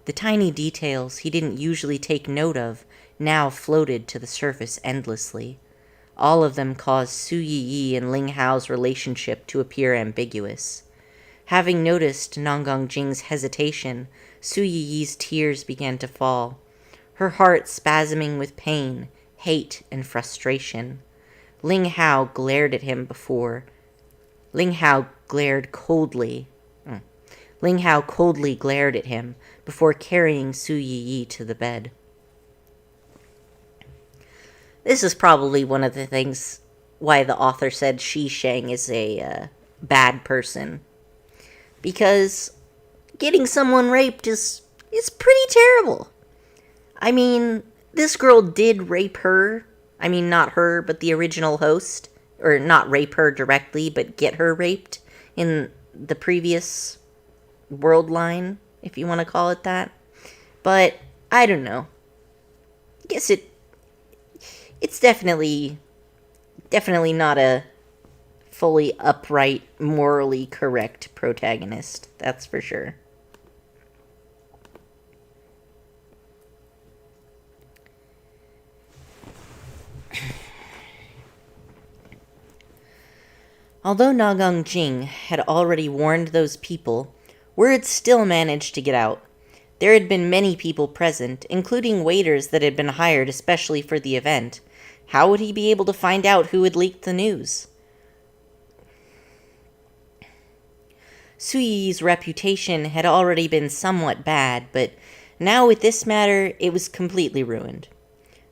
The tiny details he didn't usually take note of now floated to the surface endlessly. All of them caused Su Yi and Ling Hao's relationship to appear ambiguous. Having noticed Nagong Jing's hesitation, Su Yi's tears began to fall, her heart spasming with pain, hate, and frustration. Ling Hao glared at him before. Ling Hao coldly glared at him before carrying Su Yi to the bed. This is probably one of the things why the author said Shi Sheng is a bad person. Because getting someone raped is pretty terrible. I mean, this girl did rape her. I mean, not her, but the original host. Or not rape her directly, but get her raped in the previous world line, if you want to call it that. But, I don't know. I guess it's definitely not a fully upright, morally correct protagonist. That's for sure. Although Nagong Jing had already warned those people, word still managed to get out. There had been many people present, including waiters that had been hired especially for the event. How would he be able to find out who had leaked the news? Su Yi's reputation had already been somewhat bad, but now with this matter, it was completely ruined.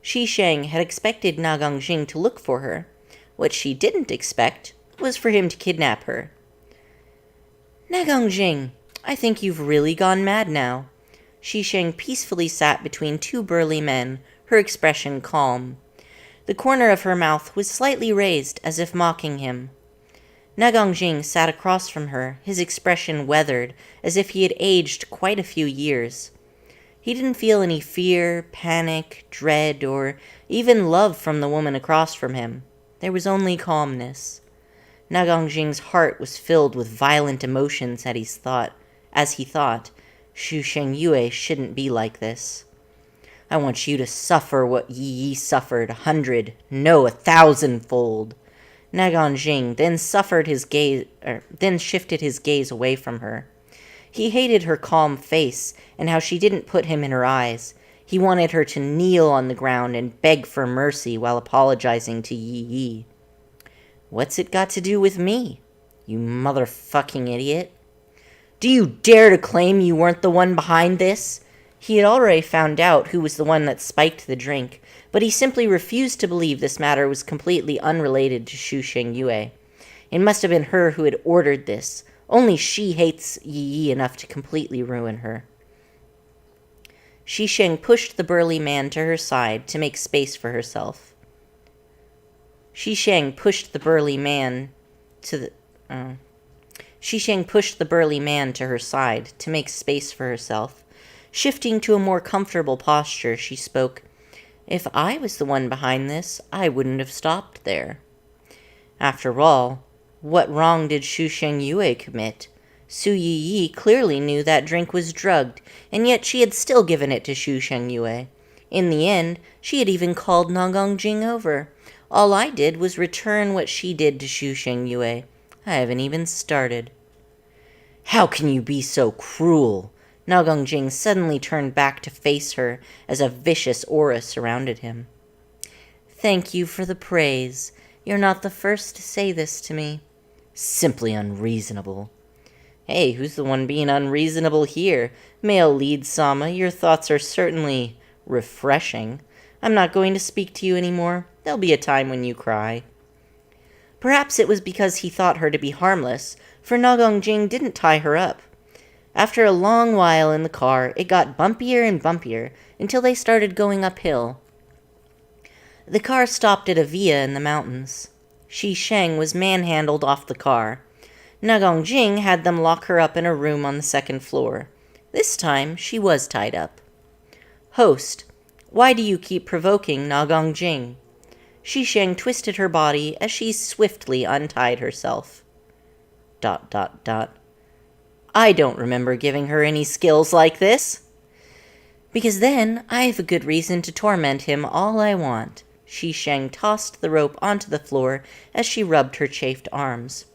Shi Sheng had expected Nagong Jing to look for her. What she didn't expect was for him to kidnap her. "Nagong Jing, I think you've really gone mad now." Shi Sheng peacefully sat between two burly men, her expression calm. The corner of her mouth was slightly raised, as if mocking him. Nagong Jing sat across from her, his expression weathered, as if he had aged quite a few years. He didn't feel any fear, panic, dread, or even love from the woman across from him. There was only calmness. Nagong Jing's heart was filled with violent emotions as he thought, Shu Sheng Yue shouldn't be like this. "I want you to suffer what Yi suffered 100, no 1,000-fold. Nagong Jing then shifted his gaze away from her. He hated her calm face and how she didn't put him in her eyes. He wanted her to kneel on the ground and beg for mercy while apologizing to Yi. "What's it got to do with me, you motherfucking idiot? Do you dare to claim you weren't the one behind this?" He had already found out who was the one that spiked the drink, but he simply refused to believe this matter was completely unrelated to Shu Sheng Yue. It must have been her who had ordered this. Only she hates Yi enough to completely ruin her. Shi Sheng pushed the burly man to her side to make space for herself. Shi Sheng pushed the burly man to her side to make space for herself. Shifting to a more comfortable posture, she spoke. If I was the one behind this, I wouldn't have stopped there. After all, what wrong did Shu Sheng Yue commit? Su Yi clearly knew that drink was drugged, and yet she had still given it to Shu Sheng Yue. In the end, she had even called Nagong Jing over. All I did was return what she did to Shu Sheng Yue. I haven't even started. How can you be so cruel? Nagong Jing suddenly turned back to face her as a vicious aura surrounded him. Thank you for the praise. You're not the first to say this to me. Simply unreasonable. Hey, who's the one being unreasonable here? Male lead, Sama, your thoughts are certainly refreshing. I'm not going to speak to you anymore. There'll be a time when you cry. Perhaps it was because he thought her to be harmless, for Nagong Jing didn't tie her up. After a long while in the car, it got bumpier and bumpier until they started going uphill. The car stopped at a villa in the mountains. Shi Sheng was manhandled off the car. Nagong Jing had them lock her up in a room on the second floor. This time, she was tied up. Host, why do you keep provoking Nagong Jing? Shi Sheng twisted her body as she swiftly untied herself. ... I don't remember giving her any skills like this. Because then I have a good reason to torment him all I want. Shi Sheng tossed the rope onto the floor as she rubbed her chafed arms.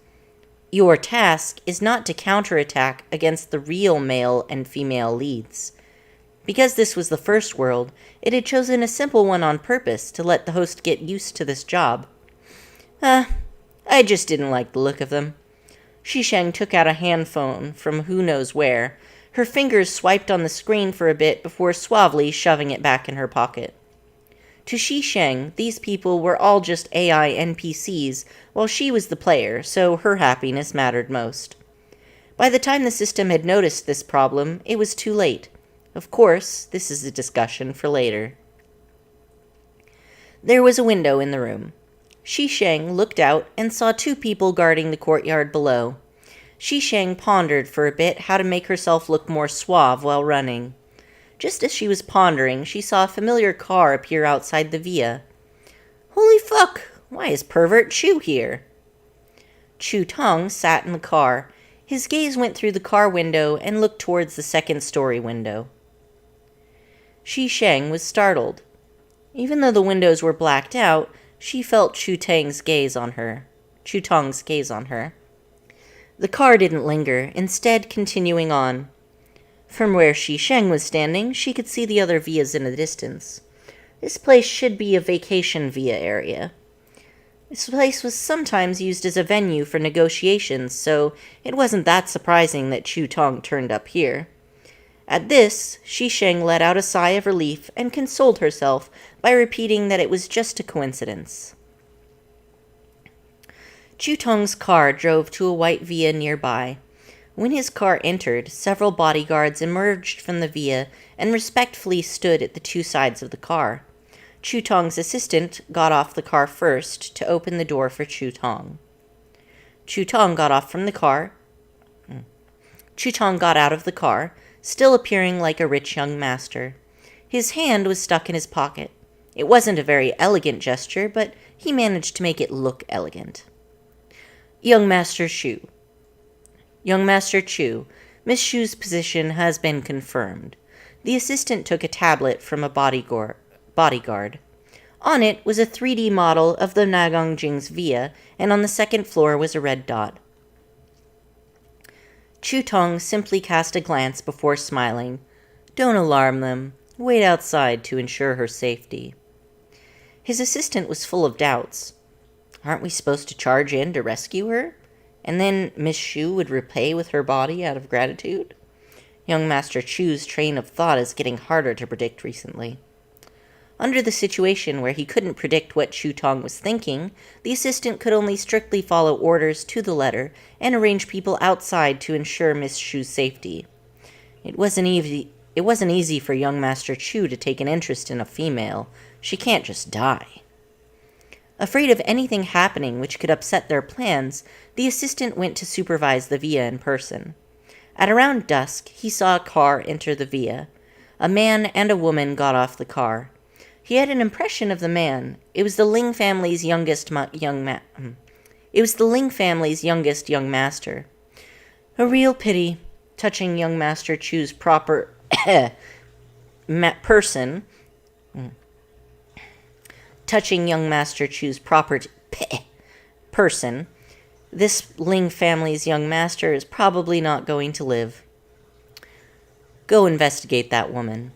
Your task is not to counterattack against the real male and female leads. Because this was the first world, it had chosen a simple one on purpose to let the host get used to this job. I just didn't like the look of them. Shi Sheng took out a hand phone from who knows where. Her fingers swiped on the screen for a bit before suavely shoving it back in her pocket. To Shi Sheng, these people were all just AI NPCs, while she was the player, so her happiness mattered most. By the time the system had noticed this problem, it was too late. Of course, this is a discussion for later. There was a window in the room. Shi Sheng looked out and saw two people guarding the courtyard below. Shi Sheng pondered for a bit how to make herself look more suave while running. Just as she was pondering, she saw a familiar car appear outside the villa. Holy fuck! Why is pervert Chu here? Chu Tong sat in the car. His gaze went through the car window and looked towards the second-story window. Shi Sheng was startled. Even though the windows were blacked out, she felt Chu Tong's gaze on her. The car didn't linger, instead continuing on. From where Shi Sheng was standing, she could see the other villas in the distance. This place should be a vacation villa area. This place was sometimes used as a venue for negotiations, so it wasn't that surprising that Chu Tong turned up here. At this, Shi Sheng let out a sigh of relief and consoled herself by repeating that it was just a coincidence. Chu Tong's car drove to a white villa nearby. When his car entered, several bodyguards emerged from the villa and respectfully stood at the two sides of the car. Chu Tong's assistant got off the car first to open the door for Chu Tong. Chu Tong got out of the car, still appearing like a rich young master. His hand was stuck in his pocket. It wasn't a very elegant gesture, but he managed to make it look elegant. Young Master Chu, Miss Chu's position has been confirmed. The assistant took a tablet from a bodyguard. On it was a 3D model of the Nagong Jing's villa, and on the second floor was a red dot. Chu Tong simply cast a glance before smiling. Don't alarm them. Wait outside to ensure her safety. His assistant was full of doubts. Aren't we supposed to charge in to rescue her? And then Miss Chu would repay with her body out of gratitude? Young Master Chu's train of thought is getting harder to predict recently. Under the situation where he couldn't predict what Chu Tong was thinking, the assistant could only strictly follow orders to the letter and arrange people outside to ensure Miss Chu's safety. It wasn't easy for young Master Chu to take an interest in a female. She can't just die. Afraid of anything happening which could upset their plans, the assistant went to supervise the villa in person. At around dusk, he saw a car enter the villa. A man and a woman got off the car. He had an impression of the man. It was the Ling family's youngest young master. A real pity. Touching young master choose proper person. Touching young master choose proper person. This Ling family's young master is probably not going to live. Go investigate that woman.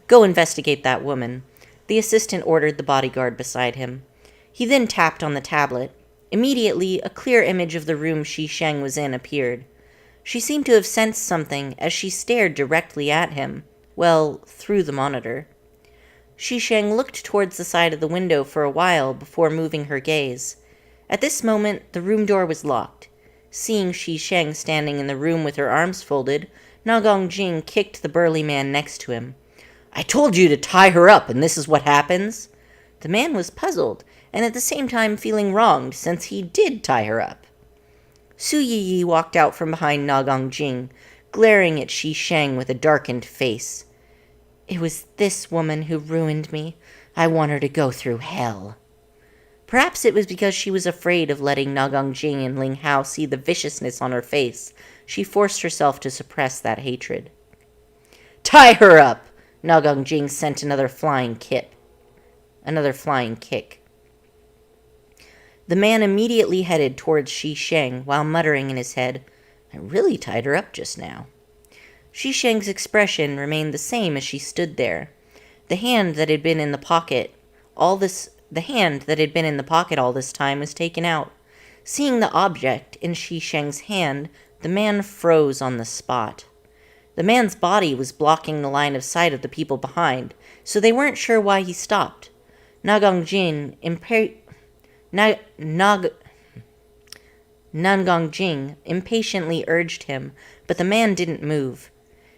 The assistant ordered the bodyguard beside him. He then tapped on the tablet. Immediately, a clear image of the room Shi Sheng was in appeared. She seemed to have sensed something as she stared directly at him. Well, through the monitor. Shi Sheng looked towards the side of the window for a while before moving her gaze. At this moment, the room door was locked. Seeing Shi Sheng standing in the room with her arms folded, Na Gongjing kicked the burly man next to him. "I told you to tie her up, and this is what happens?" The man was puzzled, and at the same time feeling wronged, since he did tie her up. Su Yiyi walked out from behind Na Gongjing, glaring at Shi Sheng with a darkened face. "It was this woman who ruined me. I want her to go through hell." Perhaps it was because she was afraid of letting Na Gongjing and Ling Hao see the viciousness on her face. She forced herself to suppress that hatred. "Tie her up!" Na Gongjing sent another flying kick. The man immediately headed towards Shi Sheng while muttering in his head, "I really tied her up just now." Shi Sheng's expression remained the same as she stood there. The hand that had been in the pocket all this time was taken out. Seeing the object in Shi Sheng's hand, the man froze on the spot. The man's body was blocking the line of sight of the people behind, so they weren't sure why he stopped. Na Gongjing impatiently urged him, but the man didn't move.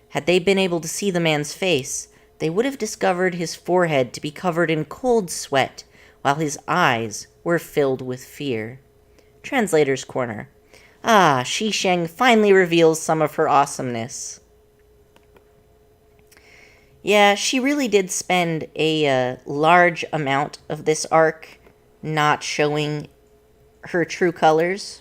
Had they been able to see the man's face, they would have discovered his forehead to be covered in cold sweat, while his eyes were filled with fear. Translator's Corner. Shi Sheng finally reveals some of her awesomeness. Yeah, she really did spend a large amount of this arc not showing her true colors.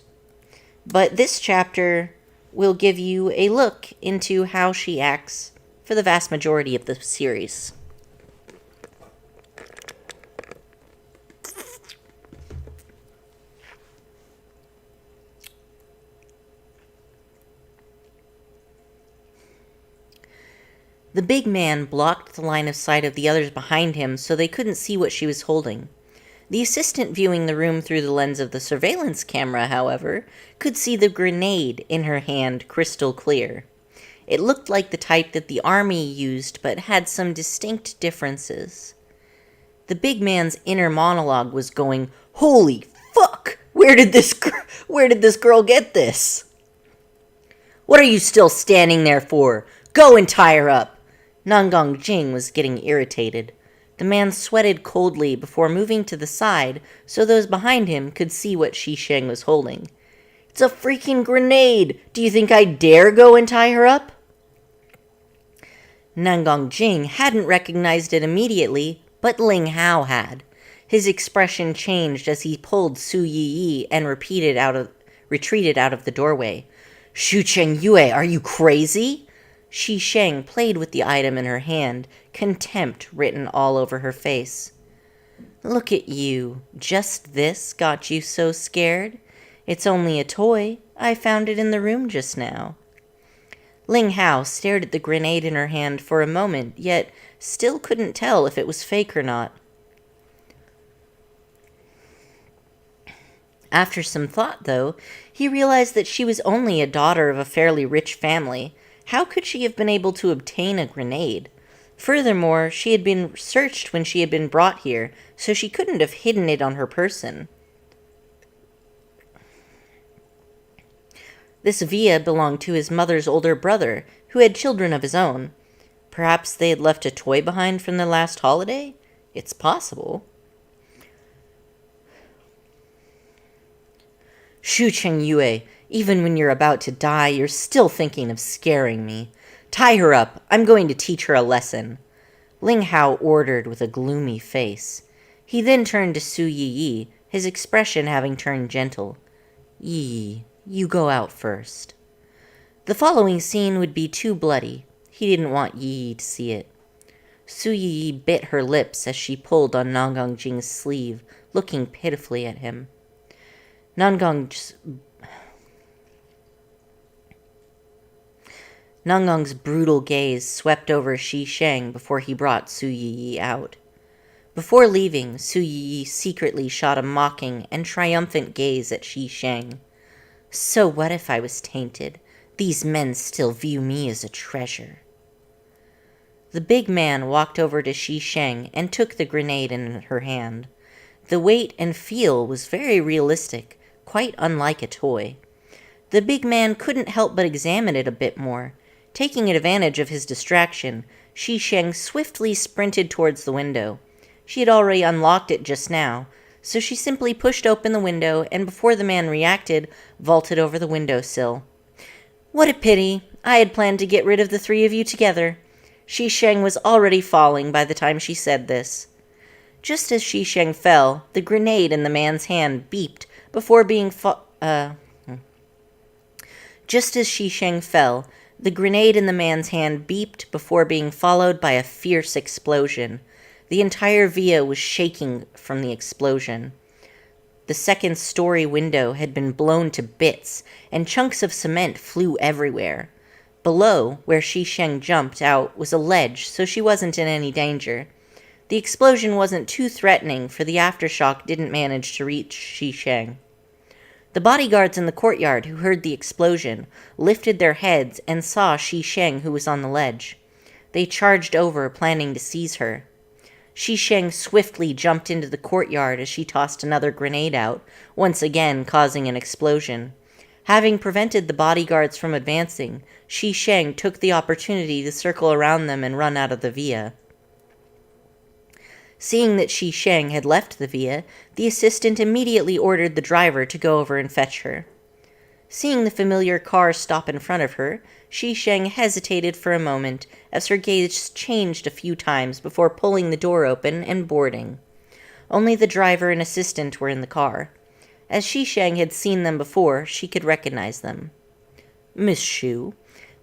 But this chapter will give you a look into how she acts for the vast majority of the series. The big man blocked the line of sight of the others behind him so they couldn't see what she was holding. The assistant viewing the room through the lens of the surveillance camera, however, could see the grenade in her hand crystal clear. It looked like the type that the army used, but had some distinct differences. The big man's inner monologue was going, "Holy fuck! Where did this girl get this? What are you still standing there for? Go and tie her up!" Na Gongjing was getting irritated. The man sweated coldly before moving to the side so those behind him could see what Shi Sheng was holding. "It's a freaking grenade! Do you think I dare go and tie her up?" Na Gongjing hadn't recognized it immediately, but Ling Hao had. His expression changed as he pulled Su Yiyi and retreated out of the doorway. "Shu Cheng Yue, are you crazy?" Shi Sheng played with the item in her hand, contempt written all over her face. "Look at you. Just this got you so scared? It's only a toy. I found it in the room just now." Ling Hao stared at the grenade in her hand for a moment, yet still couldn't tell if it was fake or not. After some thought, though, he realized that she was only a daughter of a fairly rich family. How could she have been able to obtain a grenade? Furthermore, she had been searched when she had been brought here, so she couldn't have hidden it on her person. This villa belonged to his mother's older brother, who had children of his own. Perhaps they had left a toy behind from their last holiday? It's possible. Shu Cheng Yue, even when you're about to die, you're still thinking of scaring me. Tie her up. I'm going to teach her a lesson. Ling Hao ordered with a gloomy face. He then turned to Su Yi, his expression having turned gentle. Yi, you go out first. The following scene would be too bloody. He didn't want Yi to see it. Su Yi bit her lips as she pulled on Nangang Jing's sleeve, looking pitifully at him. Nangang's brutal gaze swept over Shi Sheng before he brought Su Yi out. Before leaving, Su Yi secretly shot a mocking and triumphant gaze at Shi Sheng. So what if I was tainted? These men still view me as a treasure. The big man walked over to Shi Sheng and took the grenade in her hand. The weight and feel was very realistic, quite unlike a toy. The big man couldn't help but examine it a bit more. Taking advantage of his distraction, Shi Sheng swiftly sprinted towards the window. She had already unlocked it just now, so she simply pushed open the window and before the man reacted, vaulted over the windowsill. What a pity! I had planned to get rid of the three of you together. Shi Sheng was already falling by the time she said this. Just as Shi Sheng fell, the grenade in the man's hand beeped before being Just as Shi Sheng fell, the grenade in the man's hand beeped before being followed by a fierce explosion. The entire villa was shaking from the explosion. The second-story window had been blown to bits, and chunks of cement flew everywhere. Below, where Shi Sheng jumped out, was a ledge, so she wasn't in any danger. The explosion wasn't too threatening, for the aftershock didn't manage to reach Shi Sheng. The bodyguards in the courtyard who heard the explosion lifted their heads and saw Shi Sheng, who was on the ledge. They charged over, planning to seize her. Shi Sheng swiftly jumped into the courtyard as she tossed another grenade out, once again causing an explosion. Having prevented the bodyguards from advancing, Shi Sheng took the opportunity to circle around them and run out of the villa. Seeing that Shi Sheng had left the villa, the assistant immediately ordered the driver to go over and fetch her. Seeing the familiar car stop in front of her, Shi Sheng hesitated for a moment as her gaze changed a few times before pulling the door open and boarding. Only the driver and assistant were in the car. As Shi Sheng had seen them before, she could recognize them. Miss Shu.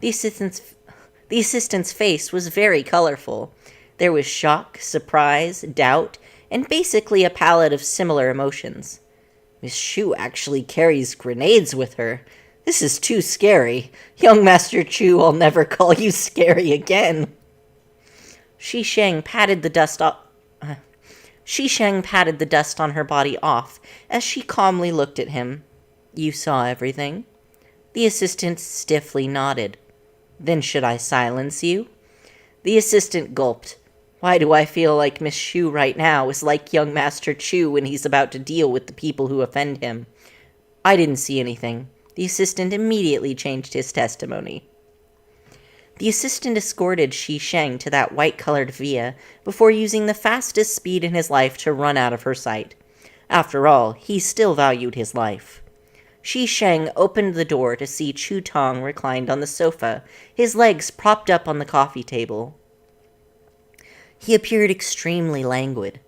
The assistant's face was very colorful. There was shock, surprise, doubt, and basically a palette of similar emotions. Miss Shu actually carries grenades with her. This is too scary. Young Master Chu, I'll never call you scary again. Shi Sheng patted the dust on her body off as she calmly looked at him. You saw everything? The assistant stiffly nodded. Then should I silence you? The assistant gulped. Why do I feel like Miss Shu right now is like young Master Chu when he's about to deal with the people who offend him? I didn't see anything. The assistant immediately changed his testimony. The assistant escorted Shi Sheng to that white-colored villa before using the fastest speed in his life to run out of her sight. After all, he still valued his life. Shi Sheng opened the door to see Chu Tong reclined on the sofa, his legs propped up on the coffee table. He appeared extremely languid.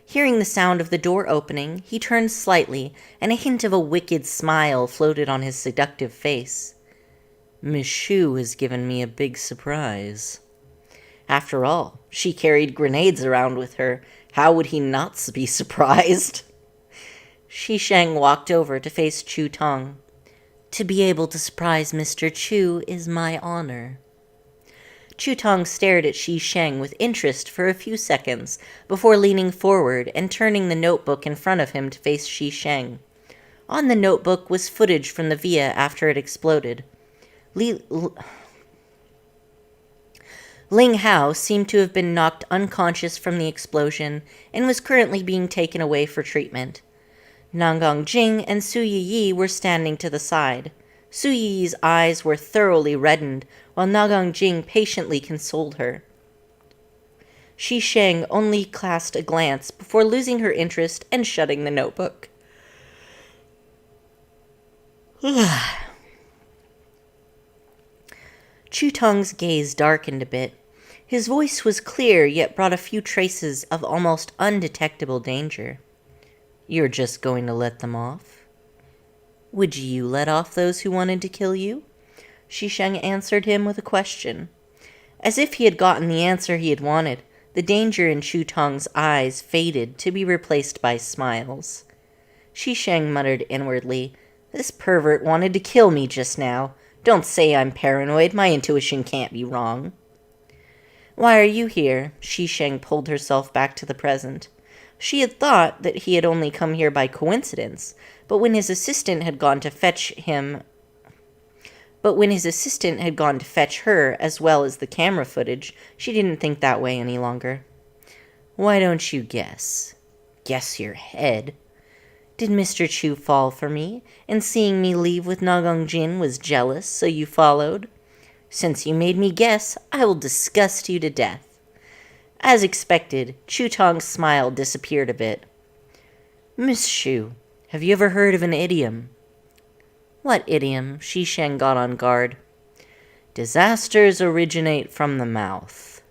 Hearing the sound of the door opening, he turned slightly, and a hint of a wicked smile floated on his seductive face. Miss Shu has given me a big surprise. After all, she carried grenades around with her. How would he not be surprised? Shi Sheng walked over to face Chu Tong. To be able to surprise Mr. Chu is my honor. Chu Tong stared at Shi Sheng with interest for a few seconds before leaning forward and turning the notebook in front of him to face Shi Sheng. On the notebook was footage from the villa after it exploded. Ling Hao seemed to have been knocked unconscious from the explosion and was currently being taken away for treatment. Nangang Jing and Su Yi were standing to the side. Su Yi's eyes were thoroughly reddened, while Nangang Jing patiently consoled her. Shi Sheng only cast a glance before losing her interest and shutting the notebook. Chu Tong's gaze darkened a bit. His voice was clear, yet brought a few traces of almost undetectable danger. You're just going to let them off? Would you let off those who wanted to kill you? Shisheng answered him with a question. As if he had gotten the answer he had wanted, the danger in Chu Tong's eyes faded to be replaced by smiles. Shisheng muttered inwardly, This pervert wanted to kill me just now. Don't say I'm paranoid. My intuition can't be wrong. Why are you here? Shisheng pulled herself back to the present. She had thought that he had only come here by coincidence, but when his assistant had gone to fetch her, as well as the camera footage, she didn't think that way any longer. Why don't you guess? Guess your head. Did Mr. Chu fall for me, and seeing me leave with Nagong Jin was jealous, so you followed? Since you made me guess, I will disgust you to death. As expected, Chu Tong's smile disappeared a bit. Miss Shu, have you ever heard of an idiom? What idiom? Shisheng got on guard. Disasters originate from the mouth.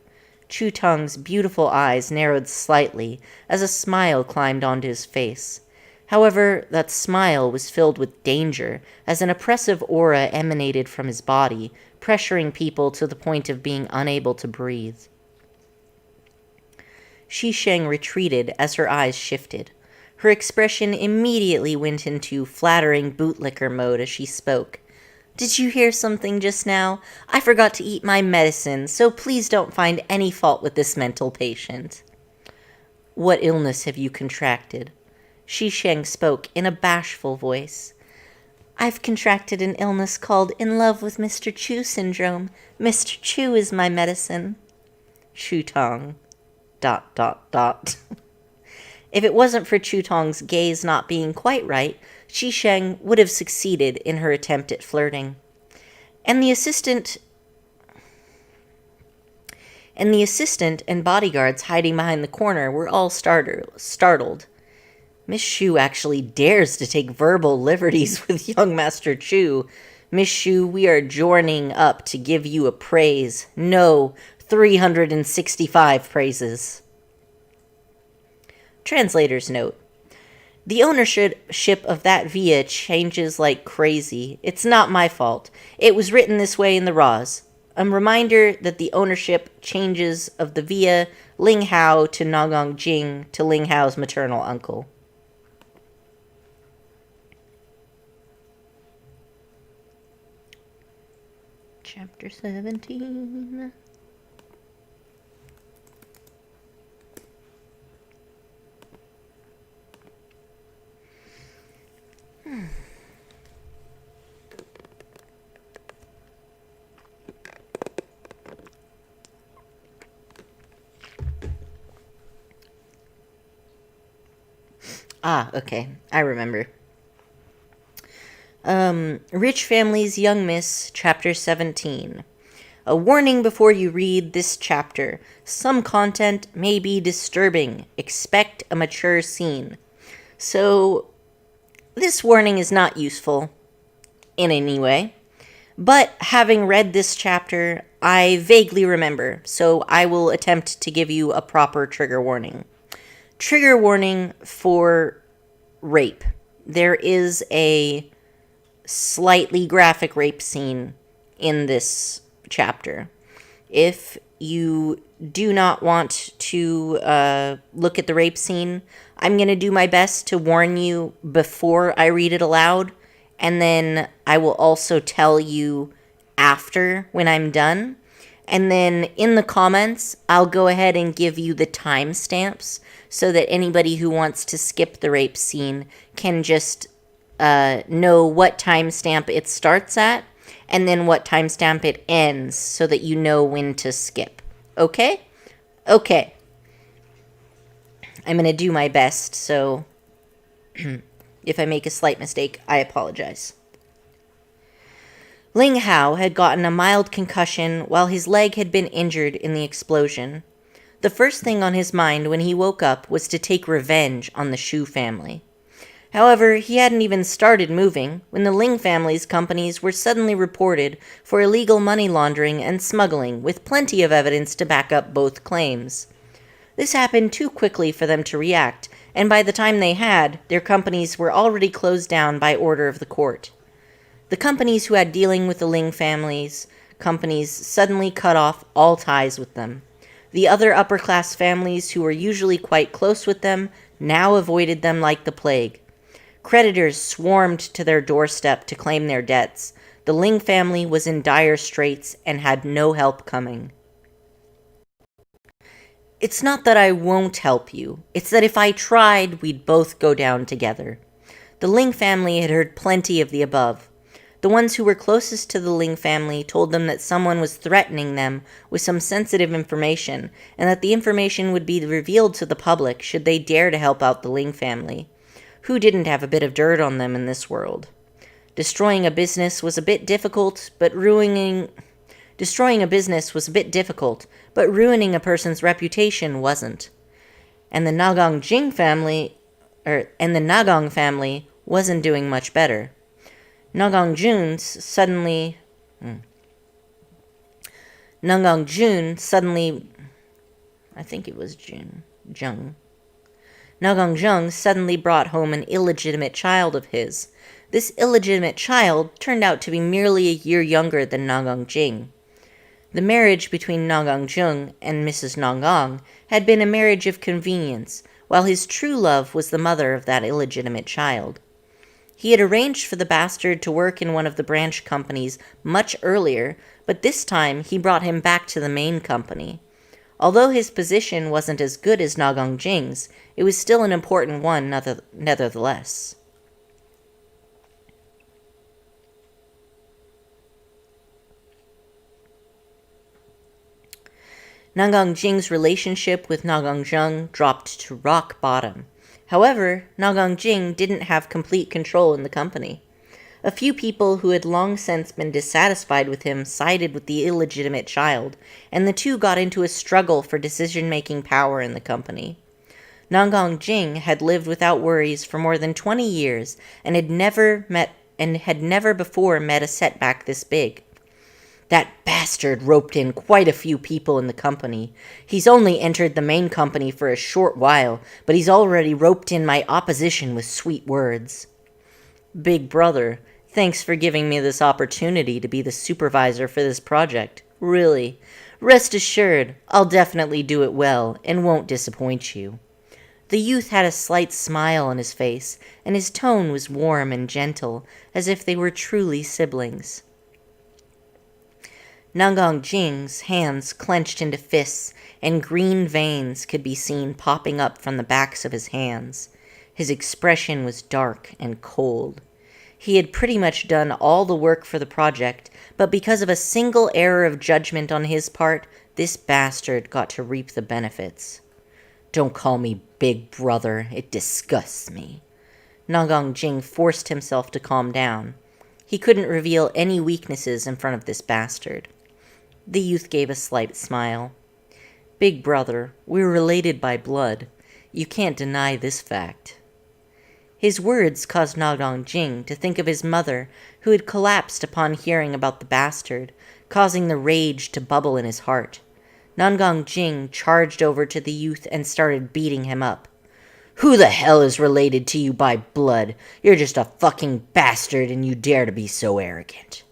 Chu Tong's beautiful eyes narrowed slightly as a smile climbed onto his face. However, that smile was filled with danger, as an oppressive aura emanated from his body, pressuring people to the point of being unable to breathe. Shisheng retreated as her eyes shifted. Her expression immediately went into flattering bootlicker mode as she spoke. Did you hear something just now? I forgot to eat my medicine, so please don't find any fault with this mental patient. What illness have you contracted? Shisheng spoke in a bashful voice. I've contracted an illness called in love with Mr. Chu syndrome. Mr. Chu is my medicine. Chu Tong. ... If it wasn't for Chu Tong's gaze not being quite right, Shisheng would have succeeded in her attempt at flirting. And the assistant and bodyguards hiding behind the corner were all startled. Miss Shu actually dares to take verbal liberties with young Master Chu. Miss Shu, we are joining up to give you a praise. No, 365 praises. Translator's note. The ownership of that via changes like crazy. It's not my fault. It was written this way in the Raws. A reminder that the ownership changes of the via Ling Hao to Nagong Jing to Ling Hao's maternal uncle. Chapter 17. Okay. I remember. Rich Family's Young Miss, Chapter 17. A warning before you read this chapter. Some content may be disturbing. Expect a mature scene. So, this warning is not useful in any way. But having read this chapter, I vaguely remember, so I will attempt to give you a proper trigger warning. Trigger warning for rape. There is a slightly graphic rape scene in this chapter. If you do not want to look at the rape scene, I'm going to do my best to warn you before I read it aloud, and then I will also tell you after when I'm done. And then in the comments, I'll go ahead and give you the timestamps so that anybody who wants to skip the rape scene can just know what timestamp it starts at and then what timestamp it ends so that you know when to skip. Okay? Okay. I'm going to do my best, so if I make a slight mistake, I apologize. Ling Hao had gotten a mild concussion while his leg had been injured in the explosion. The first thing on his mind when he woke up was to take revenge on the Shu family. However, he hadn't even started moving when the Ling family's companies were suddenly reported for illegal money laundering and smuggling, with plenty of evidence to back up both claims. This happened too quickly for them to react, and by the time they had, their companies were already closed down by order of the court. The companies who had dealing with the Ling family's companies suddenly cut off all ties with them. The other upper-class families who were usually quite close with them now avoided them like the plague. Creditors swarmed to their doorstep to claim their debts. The Ling family was in dire straits and had no help coming. It's not that I won't help you. It's that if I tried, we'd both go down together. The Ling family had heard plenty of the above. The ones who were closest to the Ling family told them that someone was threatening them with some sensitive information, and that the information would be revealed to the public should they dare to help out the Ling family. Who didn't have a bit of dirt on them in this world? Destroying a business was a bit difficult, but ruining a person's reputation wasn't. And the Nagong family wasn't doing much better. Nagong Jun suddenly, I think it was Nagong Jung suddenly brought home an illegitimate child of his. This illegitimate child turned out to be merely a year younger than Nagong Jing. The marriage between Nagong Jung and Mrs. Nagong had been a marriage of convenience, while his true love was the mother of that illegitimate child. He had arranged for the bastard to work in one of the branch companies much earlier, but this time he brought him back to the main company. Although his position wasn't as good as Nagong Jing's, it was still an important one nevertheless. Nagong Jing's relationship with Nagong Jung dropped to rock bottom. However, Nagong Jing didn't have complete control in the company. A few people who had long since been dissatisfied with him sided with the illegitimate child, and the two got into a struggle for decision-making power in the company. Nagong Jing had lived without worries for more than 20 years and had never before met a setback this big. That bastard roped in quite a few people in the company. He's only entered the main company for a short while, but he's already roped in my opposition with sweet words. Big brother, thanks for giving me this opportunity to be the supervisor for this project. Really. Rest assured, I'll definitely do it well and won't disappoint you. The youth had a slight smile on his face, and his tone was warm and gentle, as if they were truly siblings. Nagong Jing's hands clenched into fists, and green veins could be seen popping up from the backs of his hands. His expression was dark and cold. He had pretty much done all the work for the project, but because of a single error of judgment on his part, this bastard got to reap the benefits. Don't call me big brother, it disgusts me. Nagong Jing forced himself to calm down. He couldn't reveal any weaknesses in front of this bastard. The youth gave a slight smile. Big brother, we're related by blood. You can't deny this fact. His words caused Nagong Jing to think of his mother, who had collapsed upon hearing about the bastard, causing the rage to bubble in his heart. Nagong Jing charged over to the youth and started beating him up. Who the hell is related to you by blood? You're just a fucking bastard and you dare to be so arrogant.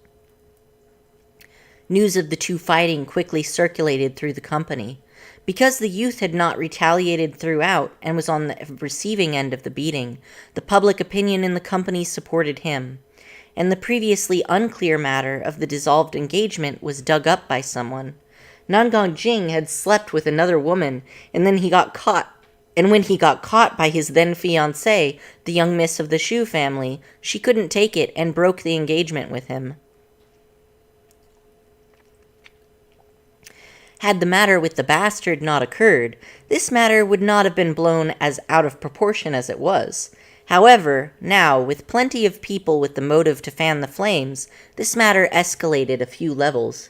News of the two fighting quickly circulated through the company. Because the youth had not retaliated throughout and was on the receiving end of the beating, the public opinion in the company supported him, and the previously unclear matter of the dissolved engagement was dug up by someone. Nagong Jing had slept with another woman, and when he got caught by his then-fiancée, the young miss of the Shu family, she couldn't take it and broke the engagement with him. Had the matter with the bastard not occurred, this matter would not have been blown as out of proportion as it was. However, now, with plenty of people with the motive to fan the flames, this matter escalated a few levels.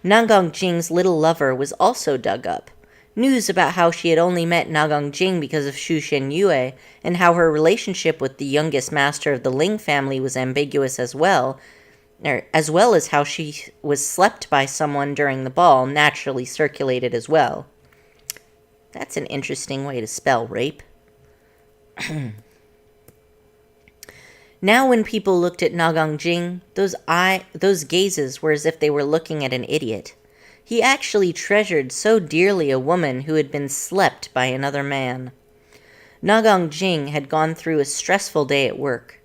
Nagong Jing's little lover was also dug up. News about how she had only met Nagang Jing because of Shu Shen Yue, and how her relationship with the youngest master of the Ling family was ambiguous as well as how she was slept by someone during the ball, naturally circulated as well. That's an interesting way to spell rape. Now when people looked at Nagang Jing, those gazes were as if they were looking at an idiot. He actually treasured so dearly a woman who had been slept by another man. Nagang Jing had gone through a stressful day at work.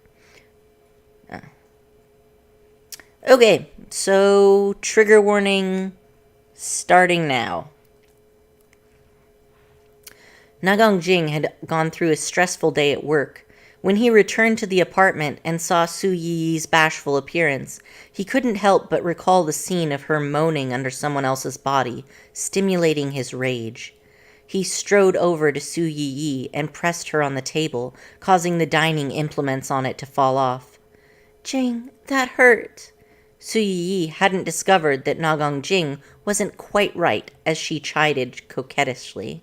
Okay, so trigger warning starting now. Nagang Jing had gone through a stressful day at work. When he returned to the apartment and saw Su Yi's bashful appearance, he couldn't help but recall the scene of her moaning under someone else's body, stimulating his rage. He strode over to Su Yi and pressed her on the table, causing the dining implements on it to fall off. "Jing, that hurt." Su Yi hadn't discovered that Nagang Jing wasn't quite right, as she chided coquettishly.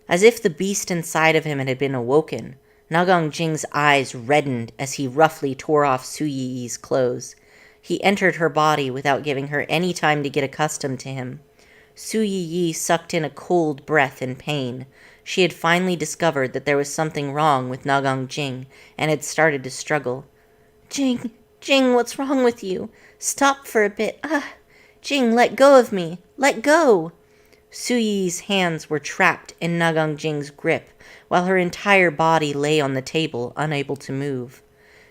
As if the beast inside of him had been awoken, Nagang Jing's eyes reddened as he roughly tore off Su Yi's clothes. He entered her body without giving her any time to get accustomed to him. Su Yi sucked in a cold breath in pain. She had finally discovered that there was something wrong with Nagang Jing and had started to struggle. Jing, what's wrong with you? Stop for a bit. Jing, let go of me. Let go. Su Yi's hands were trapped in Nagang Jing's grip, while her entire body lay on the table, unable to move.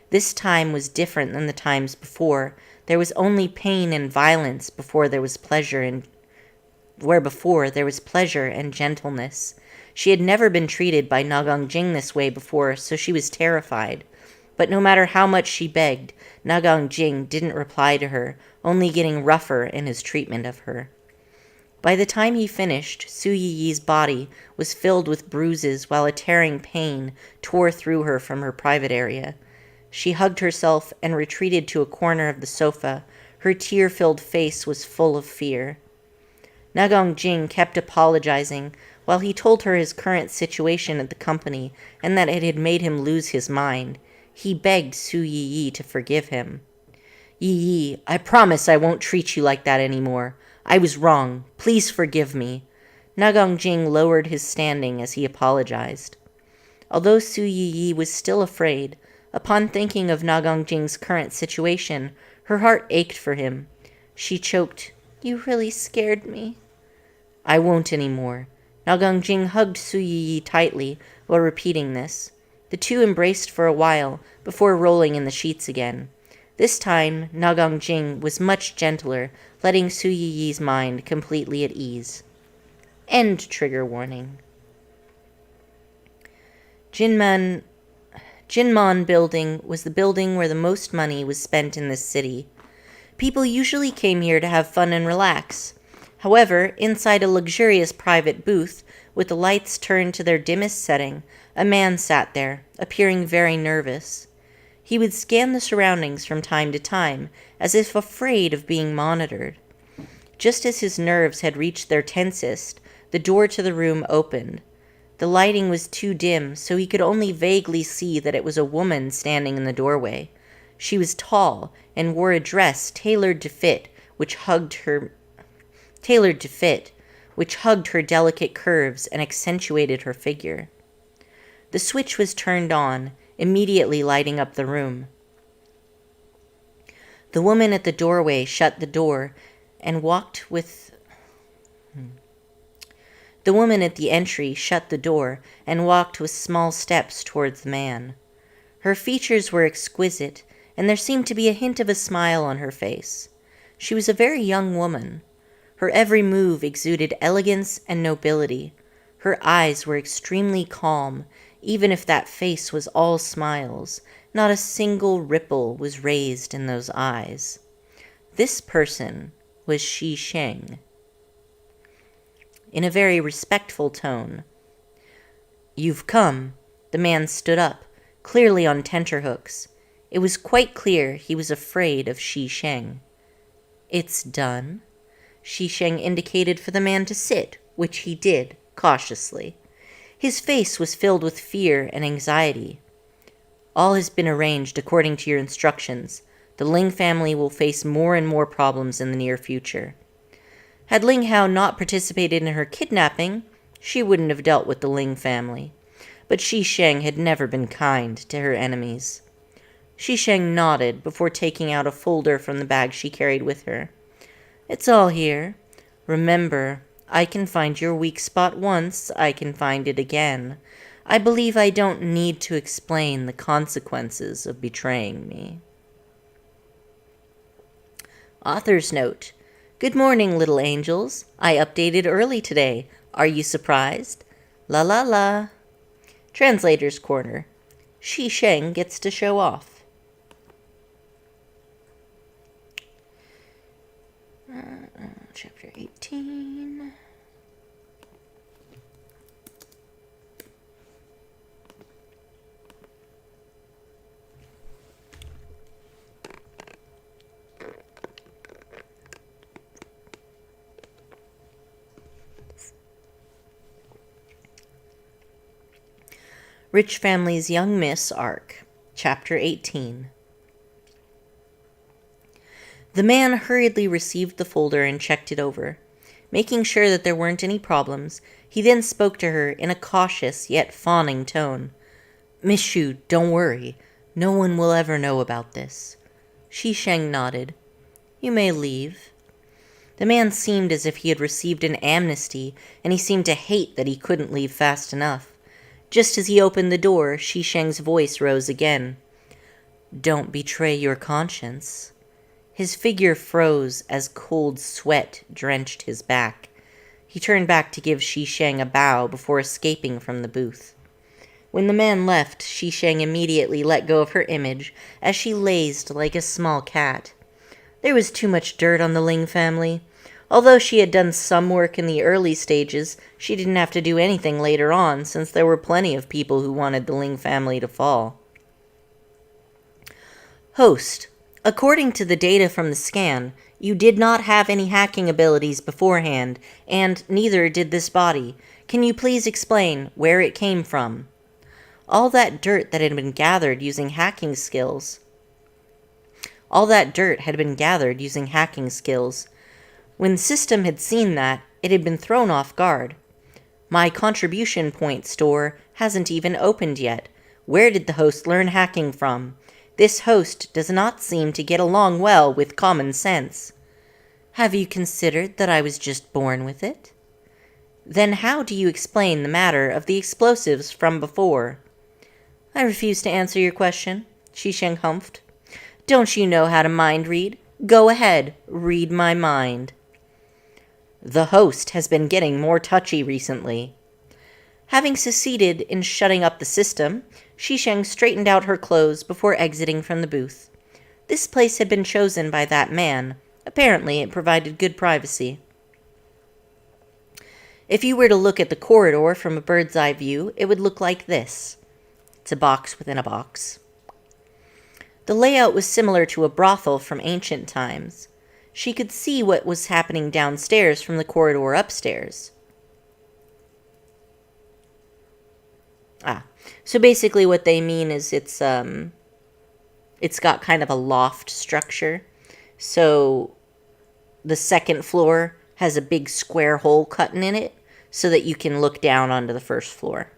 This time was different than the times before. There was only pain and violence before there was pleasure and gentleness. She had never been treated by Nagang Jing this way before, so she was terrified. But no matter how much she begged, Nagang Jing didn't reply to her, only getting rougher in his treatment of her. By the time he finished, Su Yi's body was filled with bruises while a tearing pain tore through her from her private area. She hugged herself and retreated to a corner of the sofa. Her tear-filled face was full of fear. Nagang Jing kept apologizing while he told her his current situation at the company and that it had made him lose his mind. He begged Su Yi to forgive him. "Yi, I promise I won't treat you like that anymore. I was wrong. Please forgive me." Nagang Jing lowered his standing as he apologized. Although Su Yi was still afraid, upon thinking of Nagang Jing's current situation, her heart ached for him. She choked, "You really scared me." "I won't anymore." Nagang Jing hugged Su Yi tightly while repeating this. The two embraced for a while before rolling in the sheets again. This time, Nagang Jing was much gentler, letting Su Yi's mind completely at ease. End trigger warning. Jinman Building was the building where the most money was spent in this city. People usually came here to have fun and relax. However, inside a luxurious private booth, with the lights turned to their dimmest setting, a man sat there, appearing very nervous. He would scan the surroundings from time to time, as if afraid of being monitored. Just as his nerves had reached their tensest, the door to the room opened. The lighting was too dim, so he could only vaguely see that it was a woman standing in the doorway. She was tall and wore a dress tailored to fit, which hugged her delicate curves and accentuated her figure. The switch was turned on, immediately lighting up the room. The woman at the doorway shut the door and walked with... The woman at the entry shut the door and walked with small steps towards the man. Her features were exquisite, and there seemed to be a hint of a smile on her face. She was a very young woman. Her every move exuded elegance and nobility. Her eyes were extremely calm, even if that face was all smiles. Not a single ripple was raised in those eyes. This person was Shi Sheng. In a very respectful tone. "You've come." The man stood up, clearly on tenterhooks. It was quite clear he was afraid of Shi Sheng. "It's done." Shi Sheng indicated for the man to sit, which he did, cautiously. His face was filled with fear and anxiety. All has been arranged according to your instructions. The Ling family will face more and more problems in the near future. Had Ling Hao not participated in her kidnapping, she wouldn't have dealt with the Ling family. But Xi Sheng had never been kind to her enemies. Xi Sheng nodded before taking out a folder from the bag she carried with her. It's all here. Remember, I can find your weak spot once, I can find it again. I believe I don't need to explain the consequences of betraying me. Author's note. Good morning, little angels. I updated early today. Are you surprised? La la la. Translator's Corner. Xi Sheng gets to show off. Chapter 18. Rich Family's Young Miss Arc, Chapter 18. The man hurriedly received the folder and checked it over. Making sure that there weren't any problems, he then spoke to her in a cautious yet fawning tone. Miss Xu, don't worry. No one will ever know about this. Xi Sheng nodded. You may leave. The man seemed as if he had received an amnesty, and he seemed to hate that he couldn't leave fast enough. Just as he opened the door, Xi Sheng's voice rose again. Don't betray your conscience. His figure froze as cold sweat drenched his back. He turned back to give Xi Sheng a bow before escaping from the booth. When the man left, Xi Sheng immediately let go of her image as she lazed like a small cat. There was too much dirt on the Ling family. Although she had done some work in the early stages, she didn't have to do anything later on, since there were plenty of people who wanted the Ling family to fall. Host. According to the data from the scan, you did not have any hacking abilities beforehand, and neither did this body. Can you please explain where it came from? All that dirt had been gathered using hacking skills. When the system had seen that, it had been thrown off guard. My contribution point store hasn't even opened yet. Where did the host learn hacking from? This host does not seem to get along well with common sense. Have you considered that I was just born with it? Then how do you explain the matter of the explosives from before? I refuse to answer your question, Xi Sheng humphed. Don't you know how to mind read? Go ahead, read my mind. The host has been getting more touchy recently. Having succeeded in shutting up the system, Xi Sheng straightened out her clothes before exiting from the booth. This place had been chosen by that man. Apparently, it provided good privacy. If you were to look at the corridor from a bird's eye view, it would look like this. It's a box within a box. The layout was similar to a brothel from ancient times. She could see what was happening downstairs from the corridor upstairs. So basically what they mean is it's got kind of a loft structure. So the second floor has a big square hole cut in it so that you can look down onto the first floor.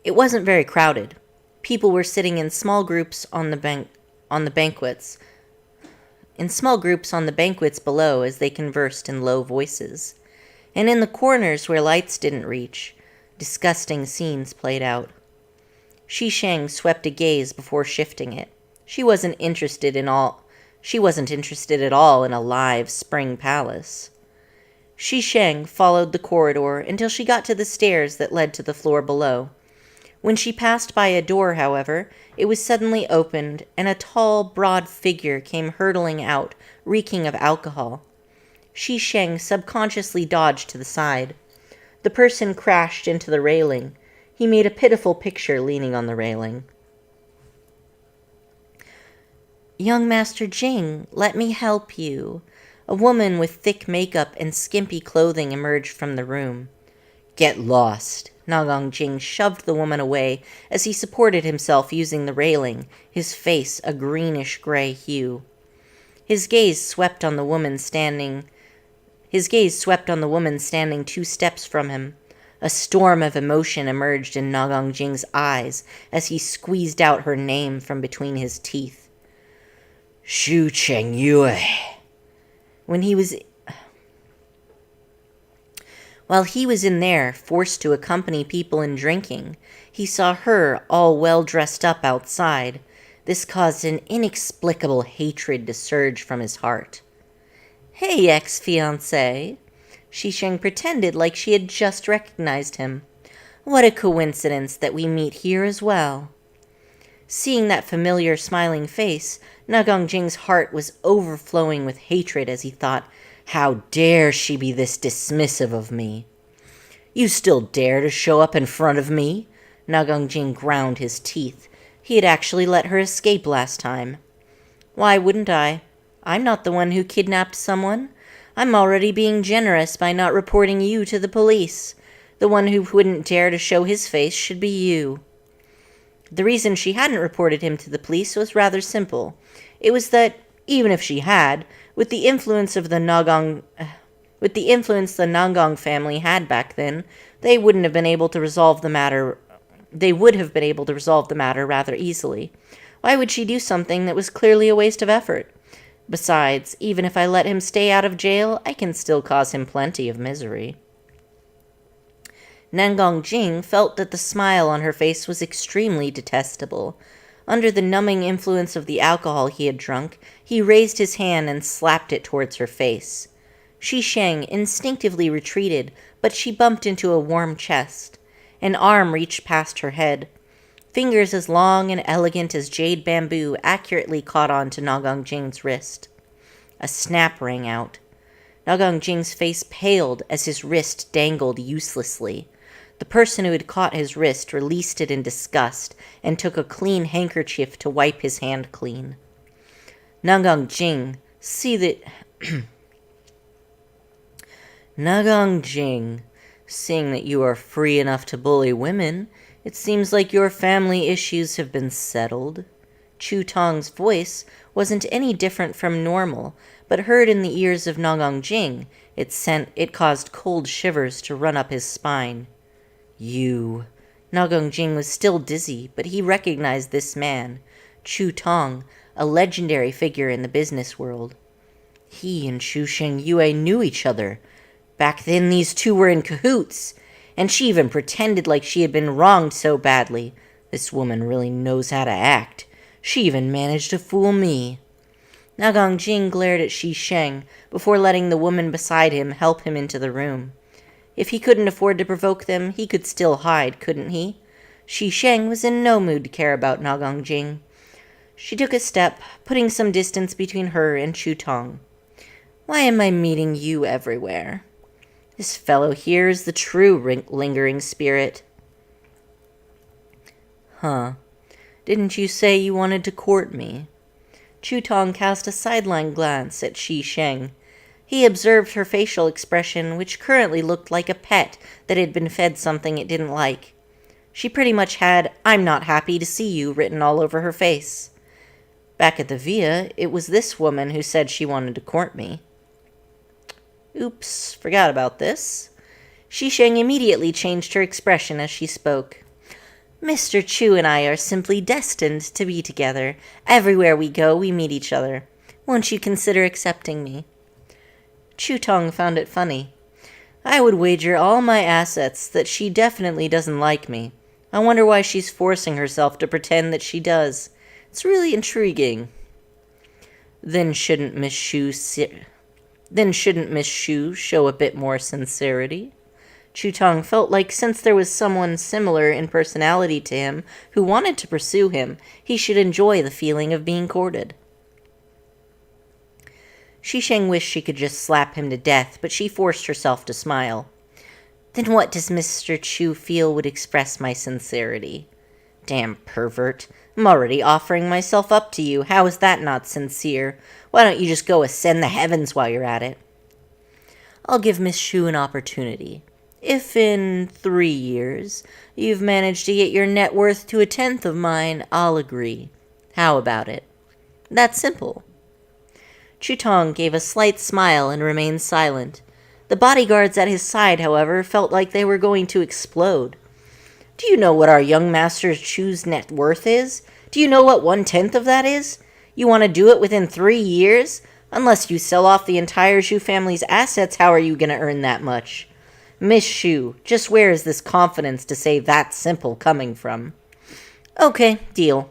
It wasn't very crowded. People were sitting in small groups on the banquets below as they conversed in low voices. And in the corners where lights didn't reach, disgusting scenes played out. Xi Sheng swept a gaze before shifting it. She wasn't interested at all in a live spring palace. Xi Sheng followed the corridor until she got to the stairs that led to the floor below. When she passed by a door, however, it was suddenly opened, and a tall, broad figure came hurtling out, reeking of alcohol. Xi Sheng subconsciously dodged to the side. The person crashed into the railing. He made a pitiful picture leaning on the railing. Young Master Jing, let me help you. A woman with thick makeup and skimpy clothing emerged from the room. "Get lost." Nagong Jing shoved the woman away as he supported himself using the railing, his face a greenish-gray hue. His gaze swept on the woman standing 2 steps from him. A storm of emotion emerged in Nagong Jing's eyes as he squeezed out her name from between his teeth. Shu Cheng Yue. While he was in there, forced to accompany people in drinking, he saw her all well dressed up outside. This caused an inexplicable hatred to surge from his heart. "Hey, ex-fiancé." Shisheng pretended like she had just recognized him. "What a coincidence that we meet here as well." Seeing that familiar smiling face, Nagong Jing's heart was overflowing with hatred as he thought, "How dare she be this dismissive of me?" "You still dare to show up in front of me?" Nagong Jing ground his teeth. He had actually let her escape last time. "Why wouldn't I? I'm not the one who kidnapped someone. I'm already being generous by not reporting you to the police. The one who wouldn't dare to show his face should be you." The reason she hadn't reported him to the police was rather simple. It was that, even if she had, with the influence the Nagong family had back then, they would have been able to resolve the matter rather easily. Why would she do something that was clearly a waste of effort? Besides, even if I let him stay out of jail, I can still cause him plenty of misery. Nagong Jing felt that the smile on her face was extremely detestable. Under the numbing influence of the alcohol he had drunk, he raised his hand and slapped it towards her face. Shisheng instinctively retreated, but she bumped into a warm chest. An arm reached past her head. Fingers as long and elegant as jade bamboo accurately caught on to Nagong Jing's wrist. A snap rang out. Nagong Jing's face paled as his wrist dangled uselessly. The person who had caught his wrist released it in disgust and took a clean handkerchief to wipe his hand clean. Nagong Jing, Nagong Jing, seeing that you are free enough to bully women, it seems like your family issues have been settled. Chu Tong's voice wasn't any different from normal, but heard in the ears of Nagong Jing, it caused cold shivers to run up his spine. "You." Nagong Jing was still dizzy, but he recognized this man, Chu Tong, a legendary figure in the business world. He and Shu Sheng Yue knew each other. Back then these two were in cahoots, and she even pretended like she had been wronged so badly. This woman really knows how to act. She even managed to fool me. Nagong Jing glared at Shisheng before letting the woman beside him help him into the room. If he couldn't afford to provoke them, he could still hide, couldn't he? Shisheng was in no mood to care about Nagong Jing. She took a step, putting some distance between her and Chu Tong. "Why am I meeting you everywhere? This fellow here is the true lingering spirit." "Huh. Didn't you say you wanted to court me?" Chu Tong cast a sideline glance at Shisheng. He observed her facial expression, which currently looked like a pet that had been fed something it didn't like. She pretty much had "I'm not happy to see you" written all over her face. Back at the Villa, it was this woman who said she wanted to court me. Oops, forgot about this. Shisheng immediately changed her expression as she spoke. "Mr. Chu and I are simply destined to be together. Everywhere we go, we meet each other. Won't you consider accepting me?" Chu Tong found it funny. "I would wager all my assets that she definitely doesn't like me. I wonder why she's forcing herself to pretend that she does. It's really intriguing." Then shouldn't Miss Shu show a bit more sincerity? Chu Tong felt like since there was someone similar in personality to him who wanted to pursue him, he should enjoy the feeling of being courted. Shisheng wished she could just slap him to death, but she forced herself to smile. "Then what does Mr. Chu feel would express my sincerity?" "Damn pervert. I'm already offering myself up to you. How is that not sincere? Why don't you just go ascend the heavens while you're at it? I'll give Miss Shu an opportunity. If in 3 years you've managed to get your net worth to 1/10 of mine, I'll agree. How about it? That's simple. Chutong gave a slight smile and remained silent. The bodyguards at his side, however, felt like they were going to explode. Do you know what our young master Chu's net worth is? Do you know what 1/10 of that is? You want to do it within 3 years? Unless you sell off the entire Shu family's assets, how are you going to earn that much? Miss Shu, just where is this confidence to say that simple coming from? Okay, deal.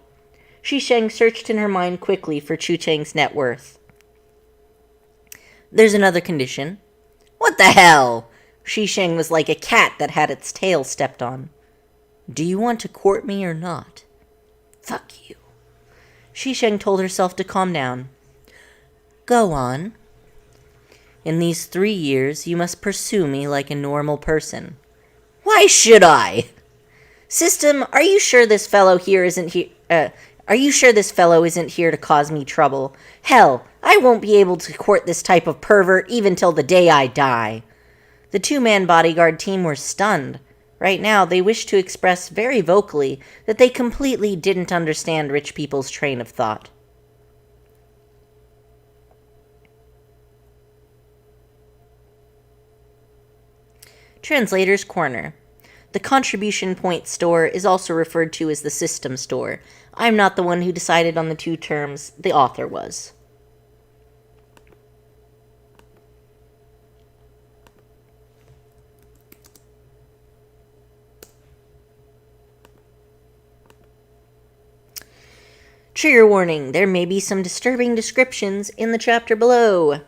Shisheng searched in her mind quickly for Chu Cheng's net worth. There's another condition. What the hell? Shisheng was like a cat that had its tail stepped on. Do you want to court me or not? Fuck you. Shisheng told herself to calm down. Go on. In these 3 years, you must pursue me like a normal person. Why should I? System, are you sure this fellow isn't here to cause me trouble? Hell, I won't be able to court this type of pervert even till the day I die. The 2-man bodyguard team were stunned. Right now, they wished to express very vocally that they completely didn't understand rich people's train of thought. Translator's Corner. The contribution point store is also referred to as the system store. I'm not the one who decided on the 2 terms, the author was. Trigger warning, there may be some disturbing descriptions in the chapter below.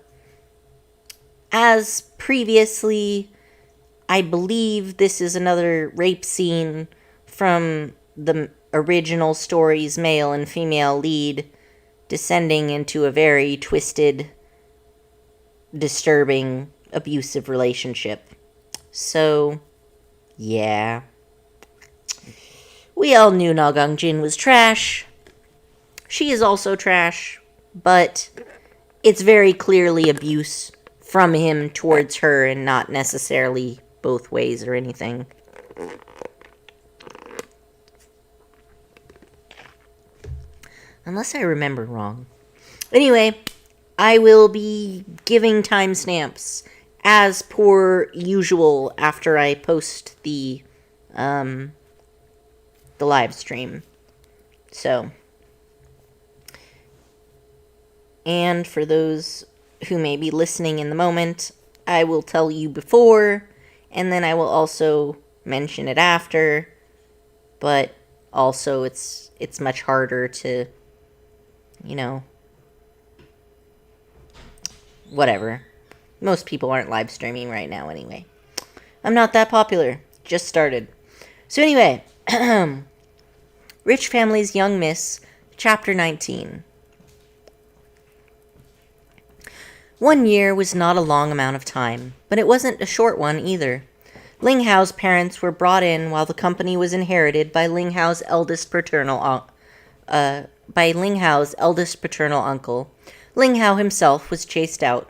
As previously, I believe this is another rape scene from the original story's male and female lead descending into a very twisted, disturbing, abusive relationship. So, yeah. We all knew Na Gangjin was trash. She is also trash, but it's very clearly abuse from him towards her and not necessarily both ways or anything. Unless I remember wrong. Anyway, I will be giving timestamps as per usual after I post the live stream. So, and for those who may be listening in the moment, I will tell you before, and then I will also mention it after, but also it's much harder to, whatever. Most people aren't live streaming right now anyway. I'm not that popular. Just started. So anyway, Rich Family's Young Miss, Chapter 19. 1 year was not a long amount of time, but it wasn't a short one either. Ling Hao's parents were brought in while the company was inherited by Ling Hao's eldest paternal uncle. Ling Hao himself was chased out.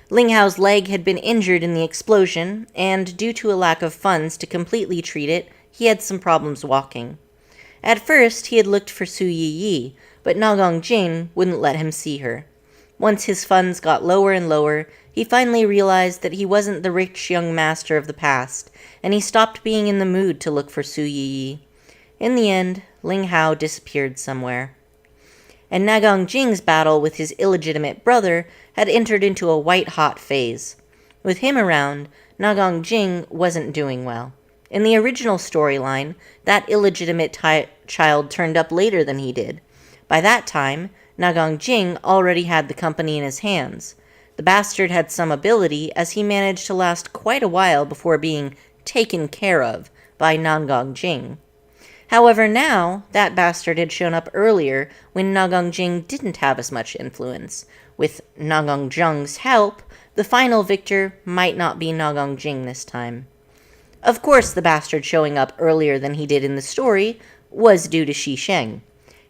Ling Hao's leg had been injured in the explosion, and due to a lack of funds to completely treat it, he had some problems walking. At first, he had looked for Su Yi, but Na Gongjing wouldn't let him see her. Once his funds got lower and lower, he finally realized that he wasn't the rich young master of the past, and he stopped being in the mood to look for Su Yi. In the end, Ling Hao disappeared somewhere. And Na Gongjing's battle with his illegitimate brother had entered into a white-hot phase. With him around, Na Gongjing wasn't doing well. In the original storyline, that illegitimate child turned up later than he did. By that time, Na Gongjing already had the company in his hands. The bastard had some ability, as he managed to last quite a while before being taken care of by Na Gongjing. However, now, that bastard had shown up earlier when Na Gongjing didn't have as much influence. With Na Gongjing's help, the final victor might not be Na Gongjing this time. Of course, the bastard showing up earlier than he did in the story was due to Shisheng.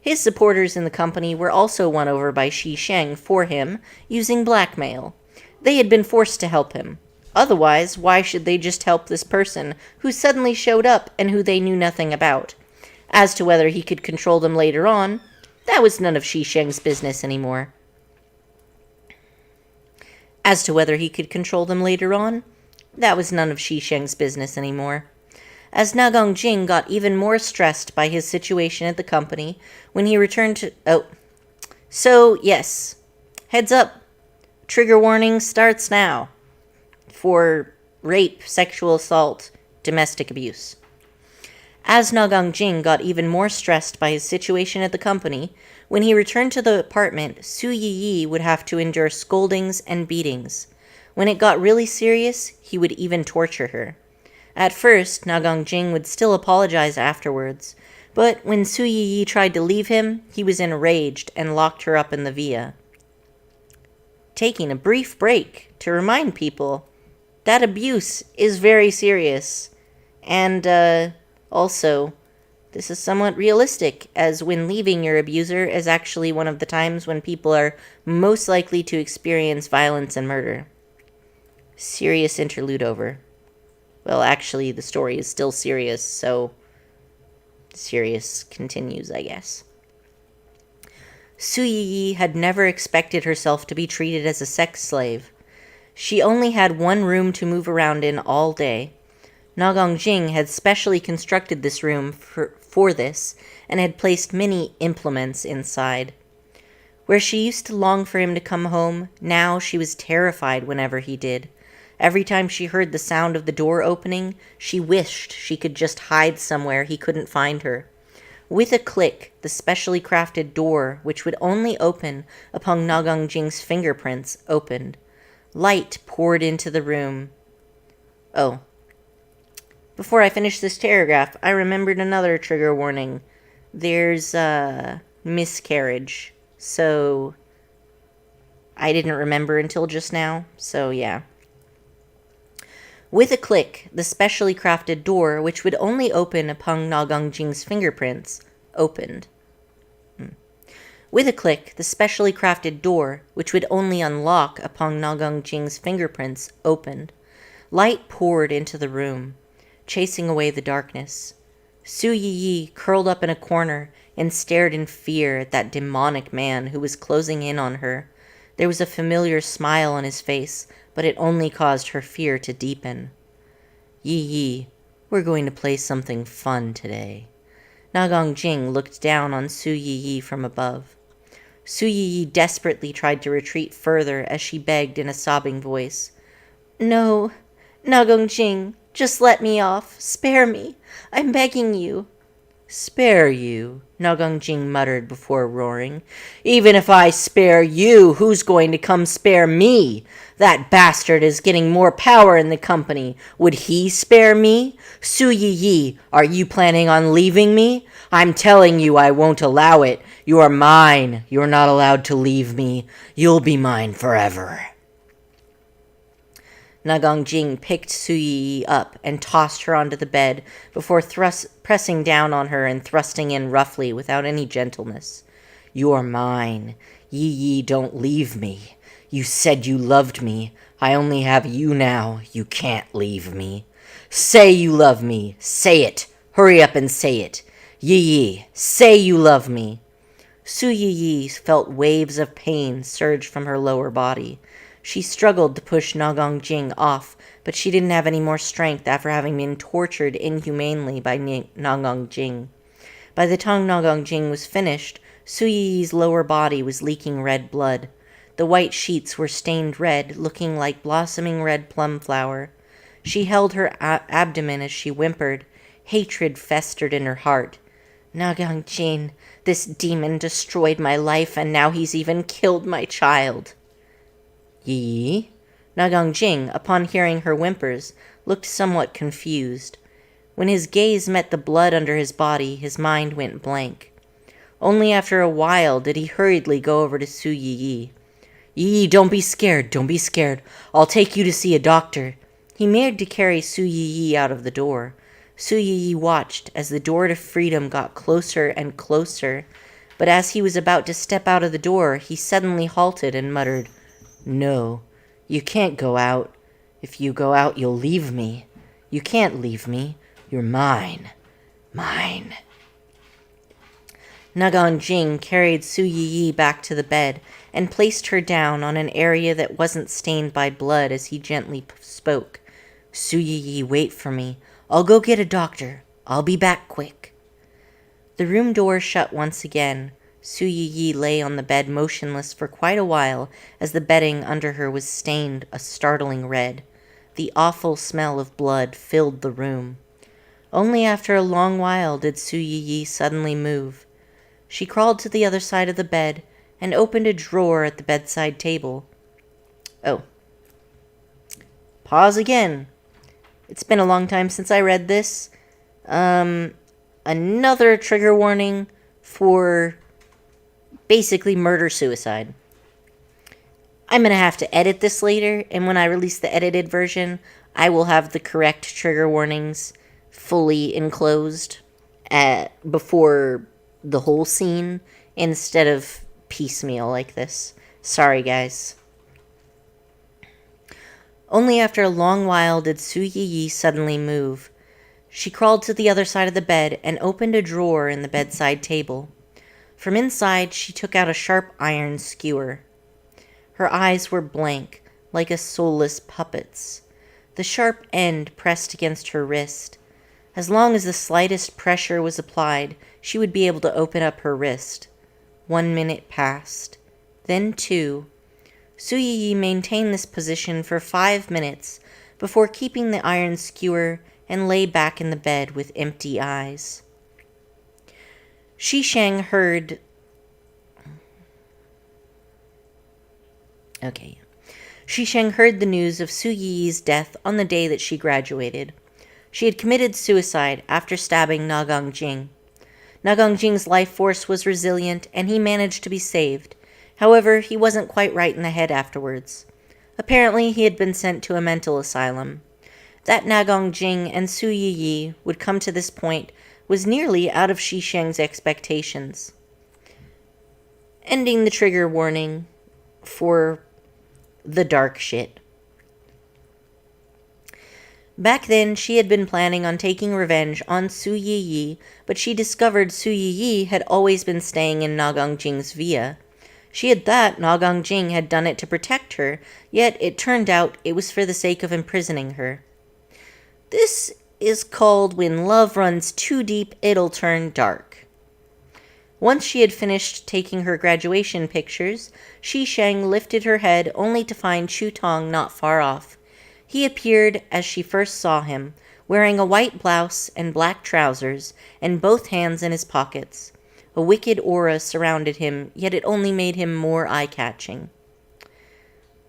His supporters in the company were also won over by Shi Sheng for him, using blackmail. They had been forced to help him. Otherwise, why should they just help this person who suddenly showed up and who they knew nothing about? As to whether he could control them later on, that was none of Shi Sheng's business anymore. As to whether he could control them later on, that was none of Shi Sheng's business anymore. As Na Gongjing got even more stressed by his situation at the company, when he returned to... yes. Heads up. Trigger warning starts now. For rape, sexual assault, domestic abuse. As Na Gongjing got even more stressed by his situation at the company, when he returned to the apartment, Su Yi would have to endure scoldings and beatings. When it got really serious, he would even torture her. At first, Na Gongjing would still apologize afterwards, but when Su Yi tried to leave him, he was enraged and locked her up in the villa. Taking a brief break to remind people that abuse is very serious, and also, this is somewhat realistic, as when leaving your abuser is actually one of the times when people are most likely to experience violence and murder. Serious interlude over. Well, actually, the story is still serious, so serious continues, I guess. Su Yi had never expected herself to be treated as a sex slave. She only had one room to move around in all day. Na Gongjing had specially constructed this room for this, and had placed many implements inside. Where she used to long for him to come home, now she was terrified whenever he did. Every time she heard the sound of the door opening, she wished she could just hide somewhere he couldn't find her. With a click, the specially crafted door, which would only open upon Na Gongjing's fingerprints, opened. Light poured into the room. Oh. Before I finish this paragraph, I remembered another trigger warning. There's, miscarriage. So, I didn't remember until just now, so yeah. With a click, the specially crafted door, which would only open upon Na Gongjing's fingerprints, opened. With a click, the specially crafted door, which would only unlock upon Na Gongjing's fingerprints, opened. Light poured into the room, chasing away the darkness. Su Yi curled up in a corner and stared in fear at that demonic man who was closing in on her. There was a familiar smile on his face, but it only caused her fear to deepen. Yi, we're going to play something fun today. Na Gongjing looked down on Su Yi from above. Su Yi desperately tried to retreat further as she begged in a sobbing voice. No, Na Gongjing, just let me off. Spare me. I'm begging you. Spare you? Na Gongjing muttered before roaring. Even if I spare you, who's going to come spare me? That bastard is getting more power in the company. Would he spare me? Su Yi, are you planning on leaving me? I'm telling you I won't allow it. You are mine. You're not allowed to leave me. You'll be mine forever. Na Gongjing picked Su Yi up and tossed her onto the bed before pressing down on her and thrusting in roughly without any gentleness. You're mine. Yi, don't leave me. You said you loved me. I only have you now. You can't leave me. Say you love me. Say it. Hurry up and say it. Yi, say you love me. Su Yi felt waves of pain surge from her lower body. She struggled to push Na Gongjing off, but she didn't have any more strength after having been tortured inhumanely by Na Gongjing. By the time Na Gongjing was finished, Su Yi's lower body was leaking red blood. The white sheets were stained red, looking like blossoming red plum flower. She held her abdomen as she whimpered. Hatred festered in her heart. Na Gongjing, this demon destroyed my life, and now he's even killed my child. Yi? Na Gongjing, upon hearing her whimpers, looked somewhat confused. When his gaze met the blood under his body, his mind went blank. Only after a while did he hurriedly go over to Su Yi. Yi, don't be scared, don't be scared. I'll take you to see a doctor. He made to carry Su Yi out of the door. Su Yi watched as the door to freedom got closer and closer but as he was about to step out of the door, he suddenly halted and muttered, "No, you can't go out. If you go out, you'll leave me. You can't leave me. You're mine. Mine." Nagang Jing carried Su Yi back to the bed and placed her down on an area that wasn't stained by blood as he gently spoke. "Su Yi, wait for me. I'll go get a doctor. I'll be back quick." The room door shut once again. Su Yi lay on the bed motionless for quite a while as the bedding under her was stained a startling red. The awful smell of blood filled the room. Only after a long while did Su Yi suddenly move. She crawled to the other side of the bed and opened a drawer at the bedside table. Oh. Pause again. It's been a long time since I read this. Another trigger warning for basically murder-suicide. I'm going to have to edit this later, and when I release the edited version, I will have the correct trigger warnings fully enclosed before the whole scene instead of piecemeal like this. Sorry, guys. Only after a long while did Su Yi suddenly move. She crawled to the other side of the bed and opened a drawer in the bedside table. From inside, she took out a sharp iron skewer. Her eyes were blank, like a soulless puppet's. The sharp end pressed against her wrist. As long as the slightest pressure was applied, she would be able to open up her wrist. 1 minute passed. Then 2. Su Yi maintained this position for 5 minutes before keeping the iron skewer and lay back in the bed with empty eyes. Shi Sheng heard the news of Su Yi's death on the day that she graduated. She had committed suicide after stabbing Nagang Jing. Nagang Jing's life force was resilient, and he managed to be saved. However, he wasn't quite right in the head afterwards. Apparently, he had been sent to a mental asylum. That Nagang Jing and Su Yi would come to this point was nearly out of Shi Sheng's expectations. Ending the trigger warning for the dark shit. Back then, she had been planning on taking revenge on Su Yi, but she discovered Su Yi had always been staying in Nagang Jing's villa. She had thought Nagang Jing had done it to protect her, yet it turned out it was for the sake of imprisoning her. This is called when love runs too deep, it'll turn dark. Once she had finished taking her graduation pictures, Shi Sheng lifted her head only to find Chu Tong not far off. He appeared as she first saw him, wearing a white blouse and black trousers, and both hands in his pockets. A wicked aura surrounded him, yet it only made him more eye-catching.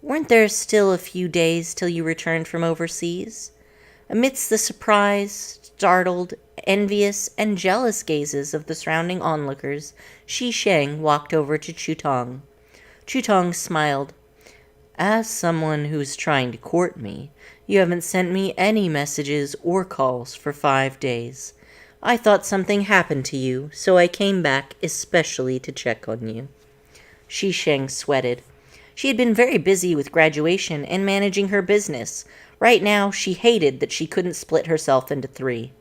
"Weren't there still a few days till you returned from overseas?" Amidst the surprised, startled, envious, and jealous gazes of the surrounding onlookers, Shi Sheng walked over to Chu Tong. Chu Tong smiled. "As someone who's trying to court me, you haven't sent me any messages or calls for 5 days. I thought something happened to you, so I came back especially to check on you." Shi Sheng sweated. She had been very busy with graduation and managing her business. Right now, she hated that she couldn't split herself into 3.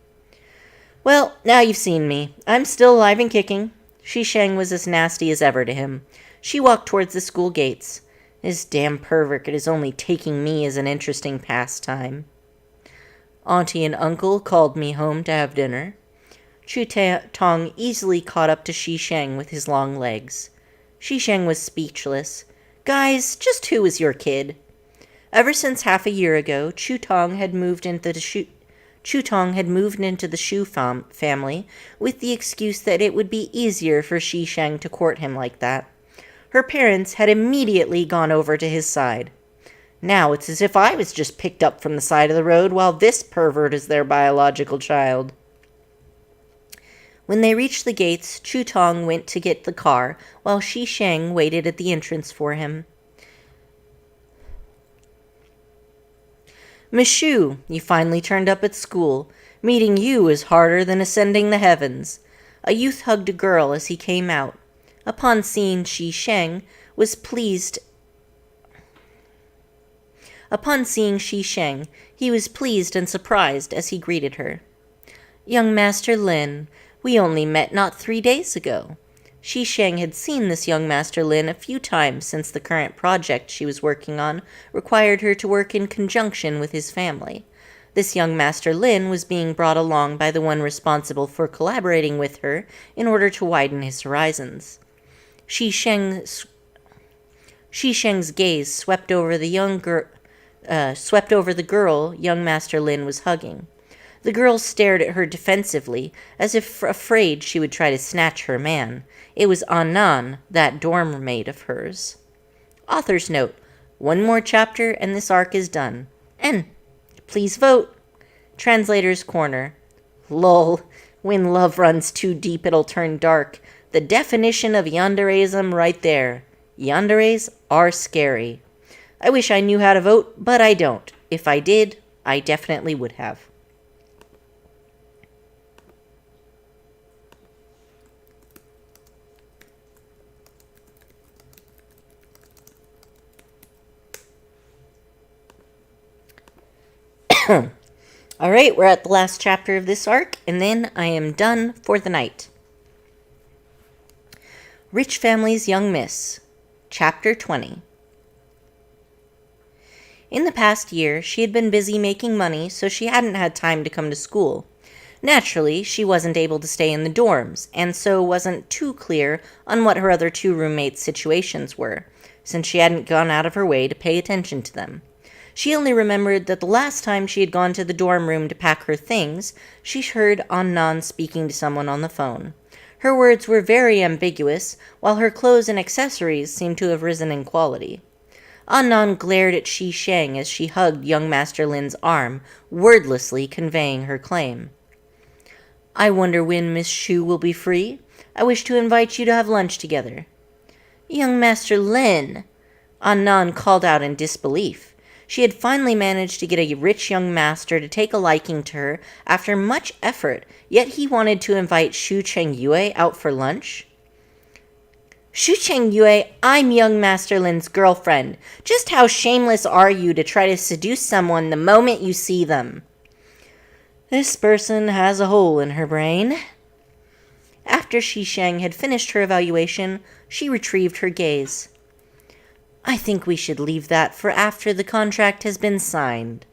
"Well, now you've seen me. I'm still alive and kicking." Shi Sheng was as nasty as ever to him. She walked towards the school gates. "This damn pervert is only taking me as an interesting pastime." "Auntie and Uncle called me home to have dinner." Chu Tong easily caught up to Shi Sheng with his long legs. Shi Sheng was speechless. "Guys, just who is your kid?" Ever since half a year ago, Chu Tong had moved into the Shu family with the excuse that it would be easier for Shi Sheng to court him like that. Her parents had immediately gone over to his side. Now it's as if I was just picked up from the side of the road while this pervert is their biological child. When they reached the gates, Chu Tong went to get the car while Shi Sheng waited at the entrance for him. "Miss Shu, you finally turned up at school. Meeting you is harder than ascending the heavens." A youth hugged a girl as he came out. Upon seeing Shi Sheng, he was pleased and surprised as he greeted her. "Young Master Lin, we only met not 3 days ago." Shi Sheng had seen this young Master Lin a few times since the current project she was working on required her to work in conjunction with his family. This young Master Lin was being brought along by the one responsible for collaborating with her in order to widen his horizons. Shi Sheng's gaze swept over the girl young Master Lin was hugging. The girl stared at her defensively, as if afraid she would try to snatch her man. It was Annan, that dorm mate of hers. Author's note: one more chapter and this arc is done. And please vote. Translator's corner. Lol. When love runs too deep, it'll turn dark. The definition of yandereism right there. Yanderes are scary. I wish I knew how to vote, but I don't. If I did, I definitely would have. Alright, we're at the last chapter of this arc, and then I am done for the night. Rich Family's Young Miss, Chapter 20. In the past year, she had been busy making money, so she hadn't had time to come to school. Naturally, she wasn't able to stay in the dorms, and so wasn't too clear on what her other 2 roommates' situations were, since she hadn't gone out of her way to pay attention to them. She only remembered that the last time she had gone to the dorm room to pack her things, she heard Annan speaking to someone on the phone. Her words were very ambiguous, while her clothes and accessories seemed to have risen in quality. Annan glared at Shi Sheng as she hugged young Master Lin's arm, wordlessly conveying her claim. "I wonder when Miss Shu will be free. I wish to invite you to have lunch together." "Young Master Lin," Annan called out in disbelief. She had finally managed to get a rich young master to take a liking to her after much effort, yet he wanted to invite Shu Chengyue out for lunch? "Shu Chengyue, I'm young Master Lin's girlfriend. Just how shameless are you to try to seduce someone the moment you see them?" "This person has a hole in her brain." After Shi Sheng had finished her evaluation, she retrieved her gaze. "I think we should leave that for after the contract has been signed."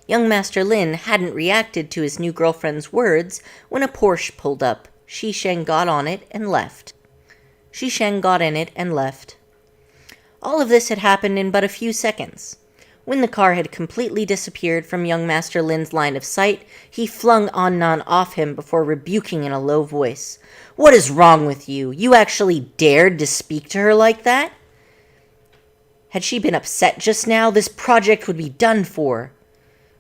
Young Master Lin hadn't reacted to his new girlfriend's words when a Porsche pulled up. Shi Sheng got on it and left. All of this had happened in but a few seconds. When the car had completely disappeared from young Master Lin's line of sight, he flung Annan off him before rebuking in a low voice. "What is wrong with you? You actually dared to speak to her like that?" Had she been upset just now, this project would be done for.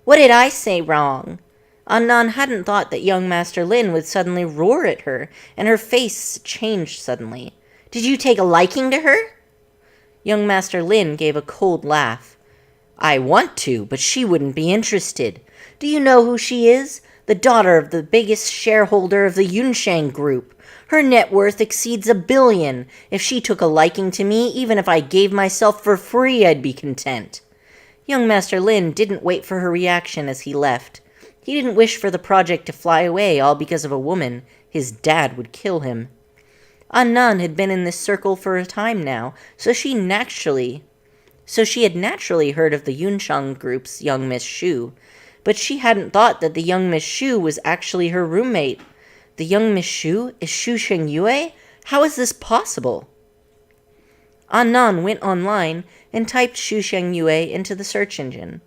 "What did I say wrong?" Annan hadn't thought that young Master Lin would suddenly roar at her, and her face changed suddenly. "Did you take a liking to her?" Young Master Lin gave a cold laugh. "I want to, but she wouldn't be interested. Do you know who she is? The daughter of the biggest shareholder of the Yunshang Group. Her net worth exceeds $1 billion. If she took a liking to me, even if I gave myself for free, I'd be content." Young Master Lin didn't wait for her reaction as he left. He didn't wish for the project to fly away all because of a woman. His dad would kill him. Annan had been in this circle for a time now, so she had naturally heard of the Yunshang Group's young Miss Shu, but she hadn't thought that the young Miss Shu was actually her roommate. The young Miss Shu is Shu Chengyue? How is this possible? Annan went online and typed Shu Chengyue into the search engine.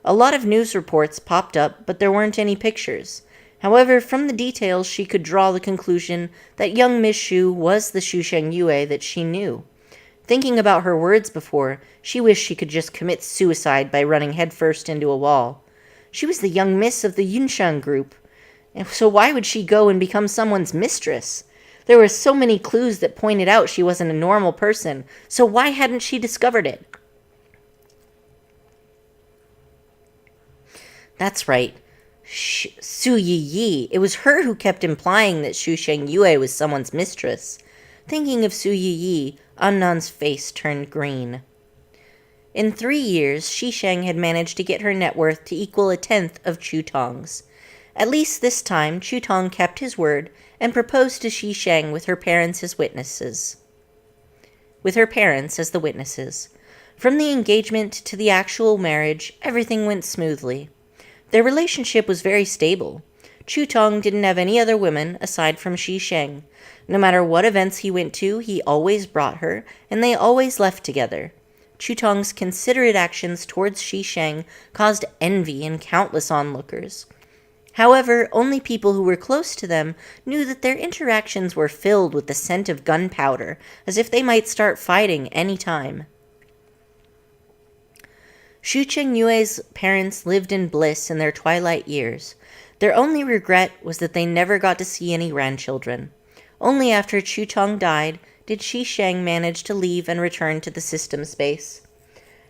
A lot of news reports popped up, but there weren't any pictures. However, from the details, she could draw the conclusion that young Miss Shu was the Shu Chengyue that she knew. Thinking about her words before, she wished she could just commit suicide by running headfirst into a wall. She was the young miss of the Yunshang Group, so why would she go and become someone's mistress? There were so many clues that pointed out she wasn't a normal person, so why hadn't she discovered it? That's right. Su Yi. It was her who kept implying that Shu Sheng Yue was someone's mistress. Thinking of Su Yi, Annan's face turned green. In 3 years, Shi Sheng had managed to get her net worth to equal 1/10 of Chu Tong's. At least this time, Chu Tong kept his word and proposed to Shi Sheng with her parents as witnesses. From the engagement to the actual marriage, everything went smoothly. Their relationship was very stable. Chu Tong didn't have any other women aside from Shi Sheng. No matter what events he went to, he always brought her, and they always left together. Chu Tong's considerate actions towards Shi Sheng caused envy in countless onlookers. However, only people who were close to them knew that their interactions were filled with the scent of gunpowder, as if they might start fighting any time. Shu Cheng Yue's parents lived in bliss in their twilight years. Their only regret was that they never got to see any grandchildren. Only after Chu Tong died did Shi Sheng manage to leave and return to the system space.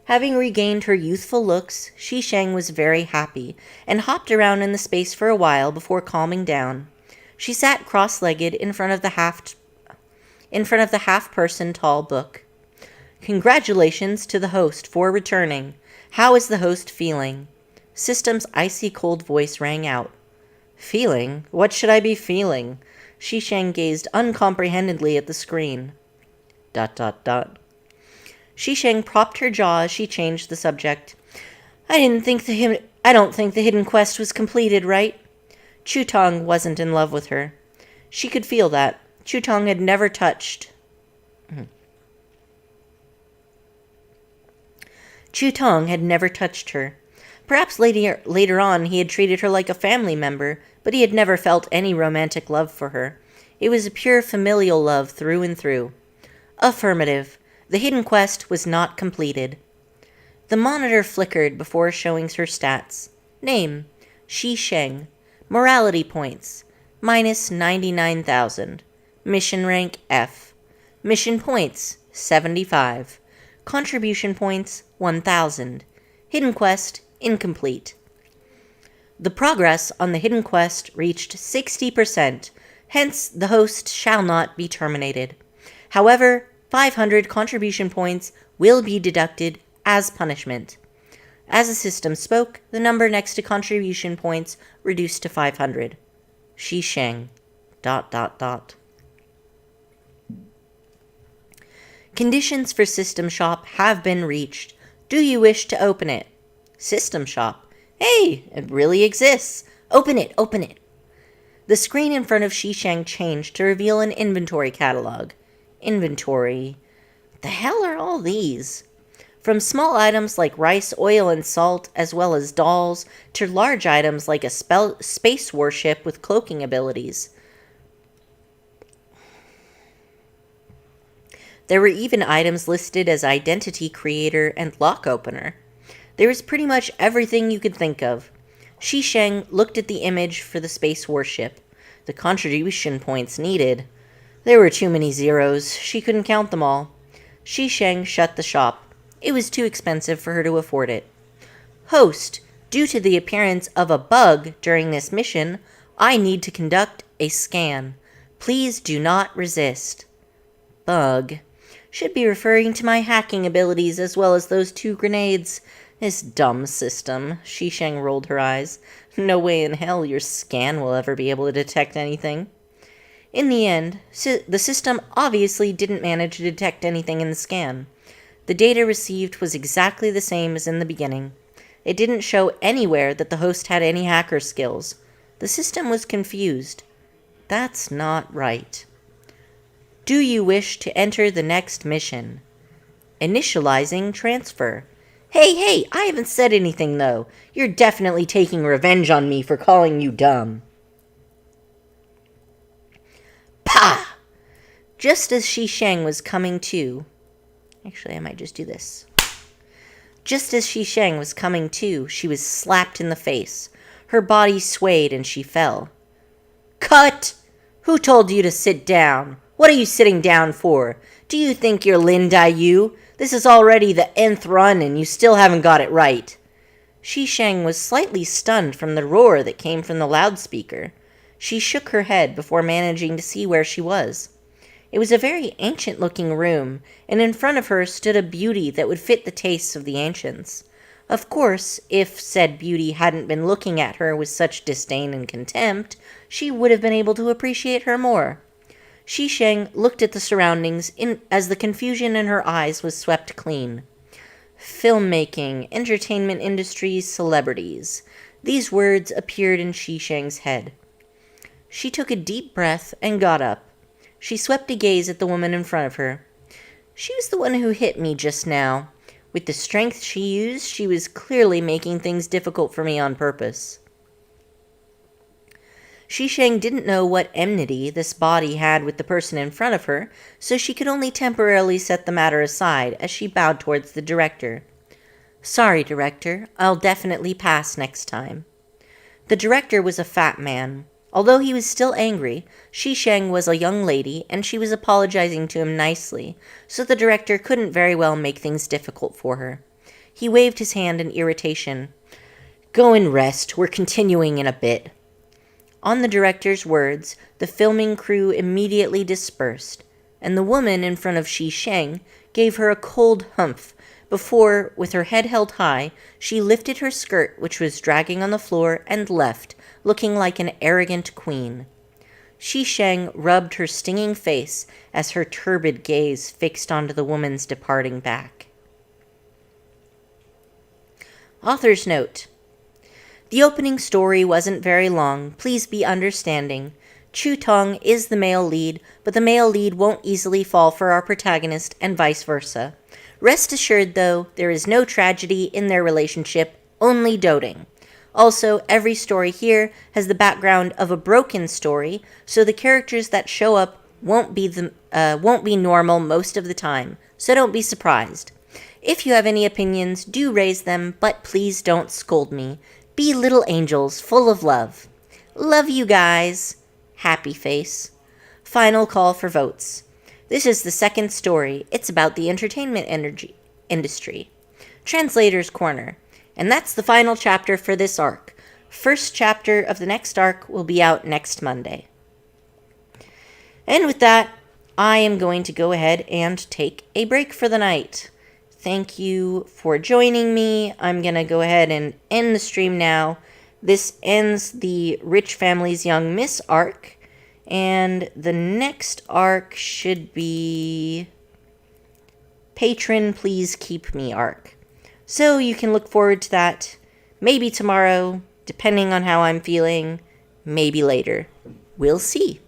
Having regained her youthful looks, Shi Sheng was very happy and hopped around in the space for a while before calming down. She sat cross-legged in front of the half-person tall book. Congratulations to the host for returning. How is the host feeling? System's icy cold voice rang out. Feeling? What should I be feeling? Shi Sheng gazed uncomprehendingly at the screen. ... Shi Sheng propped her jaw as she changed the subject. I don't think the hidden quest was completed, right? Chu Tong wasn't in love with her. She could feel that. Chu Tong had never touched her. Perhaps later on he had treated her like a family member, but he had never felt any romantic love for her. It was a pure familial love through and through. Affirmative. The hidden quest was not completed. The monitor flickered before showing her stats. Name: Shi Sheng. Morality points: minus 99,000. Mission rank F. Mission points: 75. Contribution points: 1,000. Hidden quest incomplete. The progress on the hidden quest reached 60%, hence the host shall not be terminated. However, 500 contribution points will be deducted as punishment. As the system spoke, the number next to contribution points reduced to 500. Shi Sheng. ... Conditions for System Shop have been reached. Do you wish to open it? System Shop. Hey, it really exists. Open it. The screen in front of Shi Sheng changed to reveal an inventory catalog. Inventory. The hell are all these? From small items like rice, oil, and salt, as well as dolls, to large items like a space warship with cloaking abilities. There were even items listed as identity creator and lock opener. There was pretty much everything you could think of. Shi Sheng looked at the image for the space warship. The contribution points needed. There were too many zeros. She couldn't count them all. Shi Sheng shut the shop. It was too expensive for her to afford it. Host, due to the appearance of a bug during this mission, I need to conduct a scan. Please do not resist. Bug. Should be referring to my hacking abilities as well as those 2 grenades. This dumb system. Shi Sheng rolled her eyes. No way in hell your scan will ever be able to detect anything. In the end, the system obviously didn't manage to detect anything in the scan. The data received was exactly the same as in the beginning. It didn't show anywhere that the host had any hacker skills. The system was confused. That's not right. Do you wish to enter the next mission? Initializing transfer. Hey, I haven't said anything though. You're definitely taking revenge on me for calling you dumb. Pah! Just as Shi Sheng was coming to... Actually, I might just do this. Just as Shi Sheng was coming to, she was slapped in the face. Her body swayed and she fell. Cut! Who told you to sit down? What are you sitting down for? Do you think you're Lin Dai Yu? This is already the nth run and you still haven't got it right. Shi Sheng was slightly stunned from the roar that came from the loudspeaker. She shook her head before managing to see where she was. It was a very ancient-looking room, and in front of her stood a beauty that would fit the tastes of the ancients. Of course, if said beauty hadn't been looking at her with such disdain and contempt, she would have been able to appreciate her more. Shi Sheng looked at the surroundings as the confusion in her eyes was swept clean. Filmmaking, entertainment industries, celebrities. These words appeared in Shi Sheng's head. She took a deep breath and got up. She swept a gaze at the woman in front of her. She was the one who hit me just now. With the strength she used, she was clearly making things difficult for me on purpose. Shi Sheng didn't know what enmity this body had with the person in front of her, so she could only temporarily set the matter aside as she bowed towards the director. Sorry, director. I'll definitely pass next time. The director was a fat man. Although he was still angry, Shi Sheng was a young lady, and she was apologizing to him nicely, so the director couldn't very well make things difficult for her. He waved his hand in irritation. Go and rest. We're continuing in a bit. On the director's words, the filming crew immediately dispersed, and the woman in front of Shi Sheng gave her a cold humph before, with her head held high, she lifted her skirt, which was dragging on the floor, and left, looking like an arrogant queen. Shi Sheng rubbed her stinging face as her turbid gaze fixed onto the woman's departing back. Author's note. The opening story wasn't very long. Please be understanding. Chu Tong is the male lead, but the male lead won't easily fall for our protagonist and vice versa. Rest assured, though, there is no tragedy in their relationship, only doting. Also, every story here has the background of a broken story, so the characters that show up won't be normal most of the time, so don't be surprised. If you have any opinions, do raise them, but please don't scold me. Be little angels full of love. Love you guys. Happy face. Final call for votes. This is the second story. It's about the entertainment industry. Translator's Corner. And that's the final chapter for this arc. First chapter of the next arc will be out next Monday. And with that, I am going to go ahead and take a break for the night. Thank you for joining me. I'm going to go ahead and end the stream now. This ends the Rich Family's Young Miss arc. And the next arc should be Patron Please Keep Me arc. So you can look forward to that maybe tomorrow, depending on how I'm feeling, maybe later. We'll see.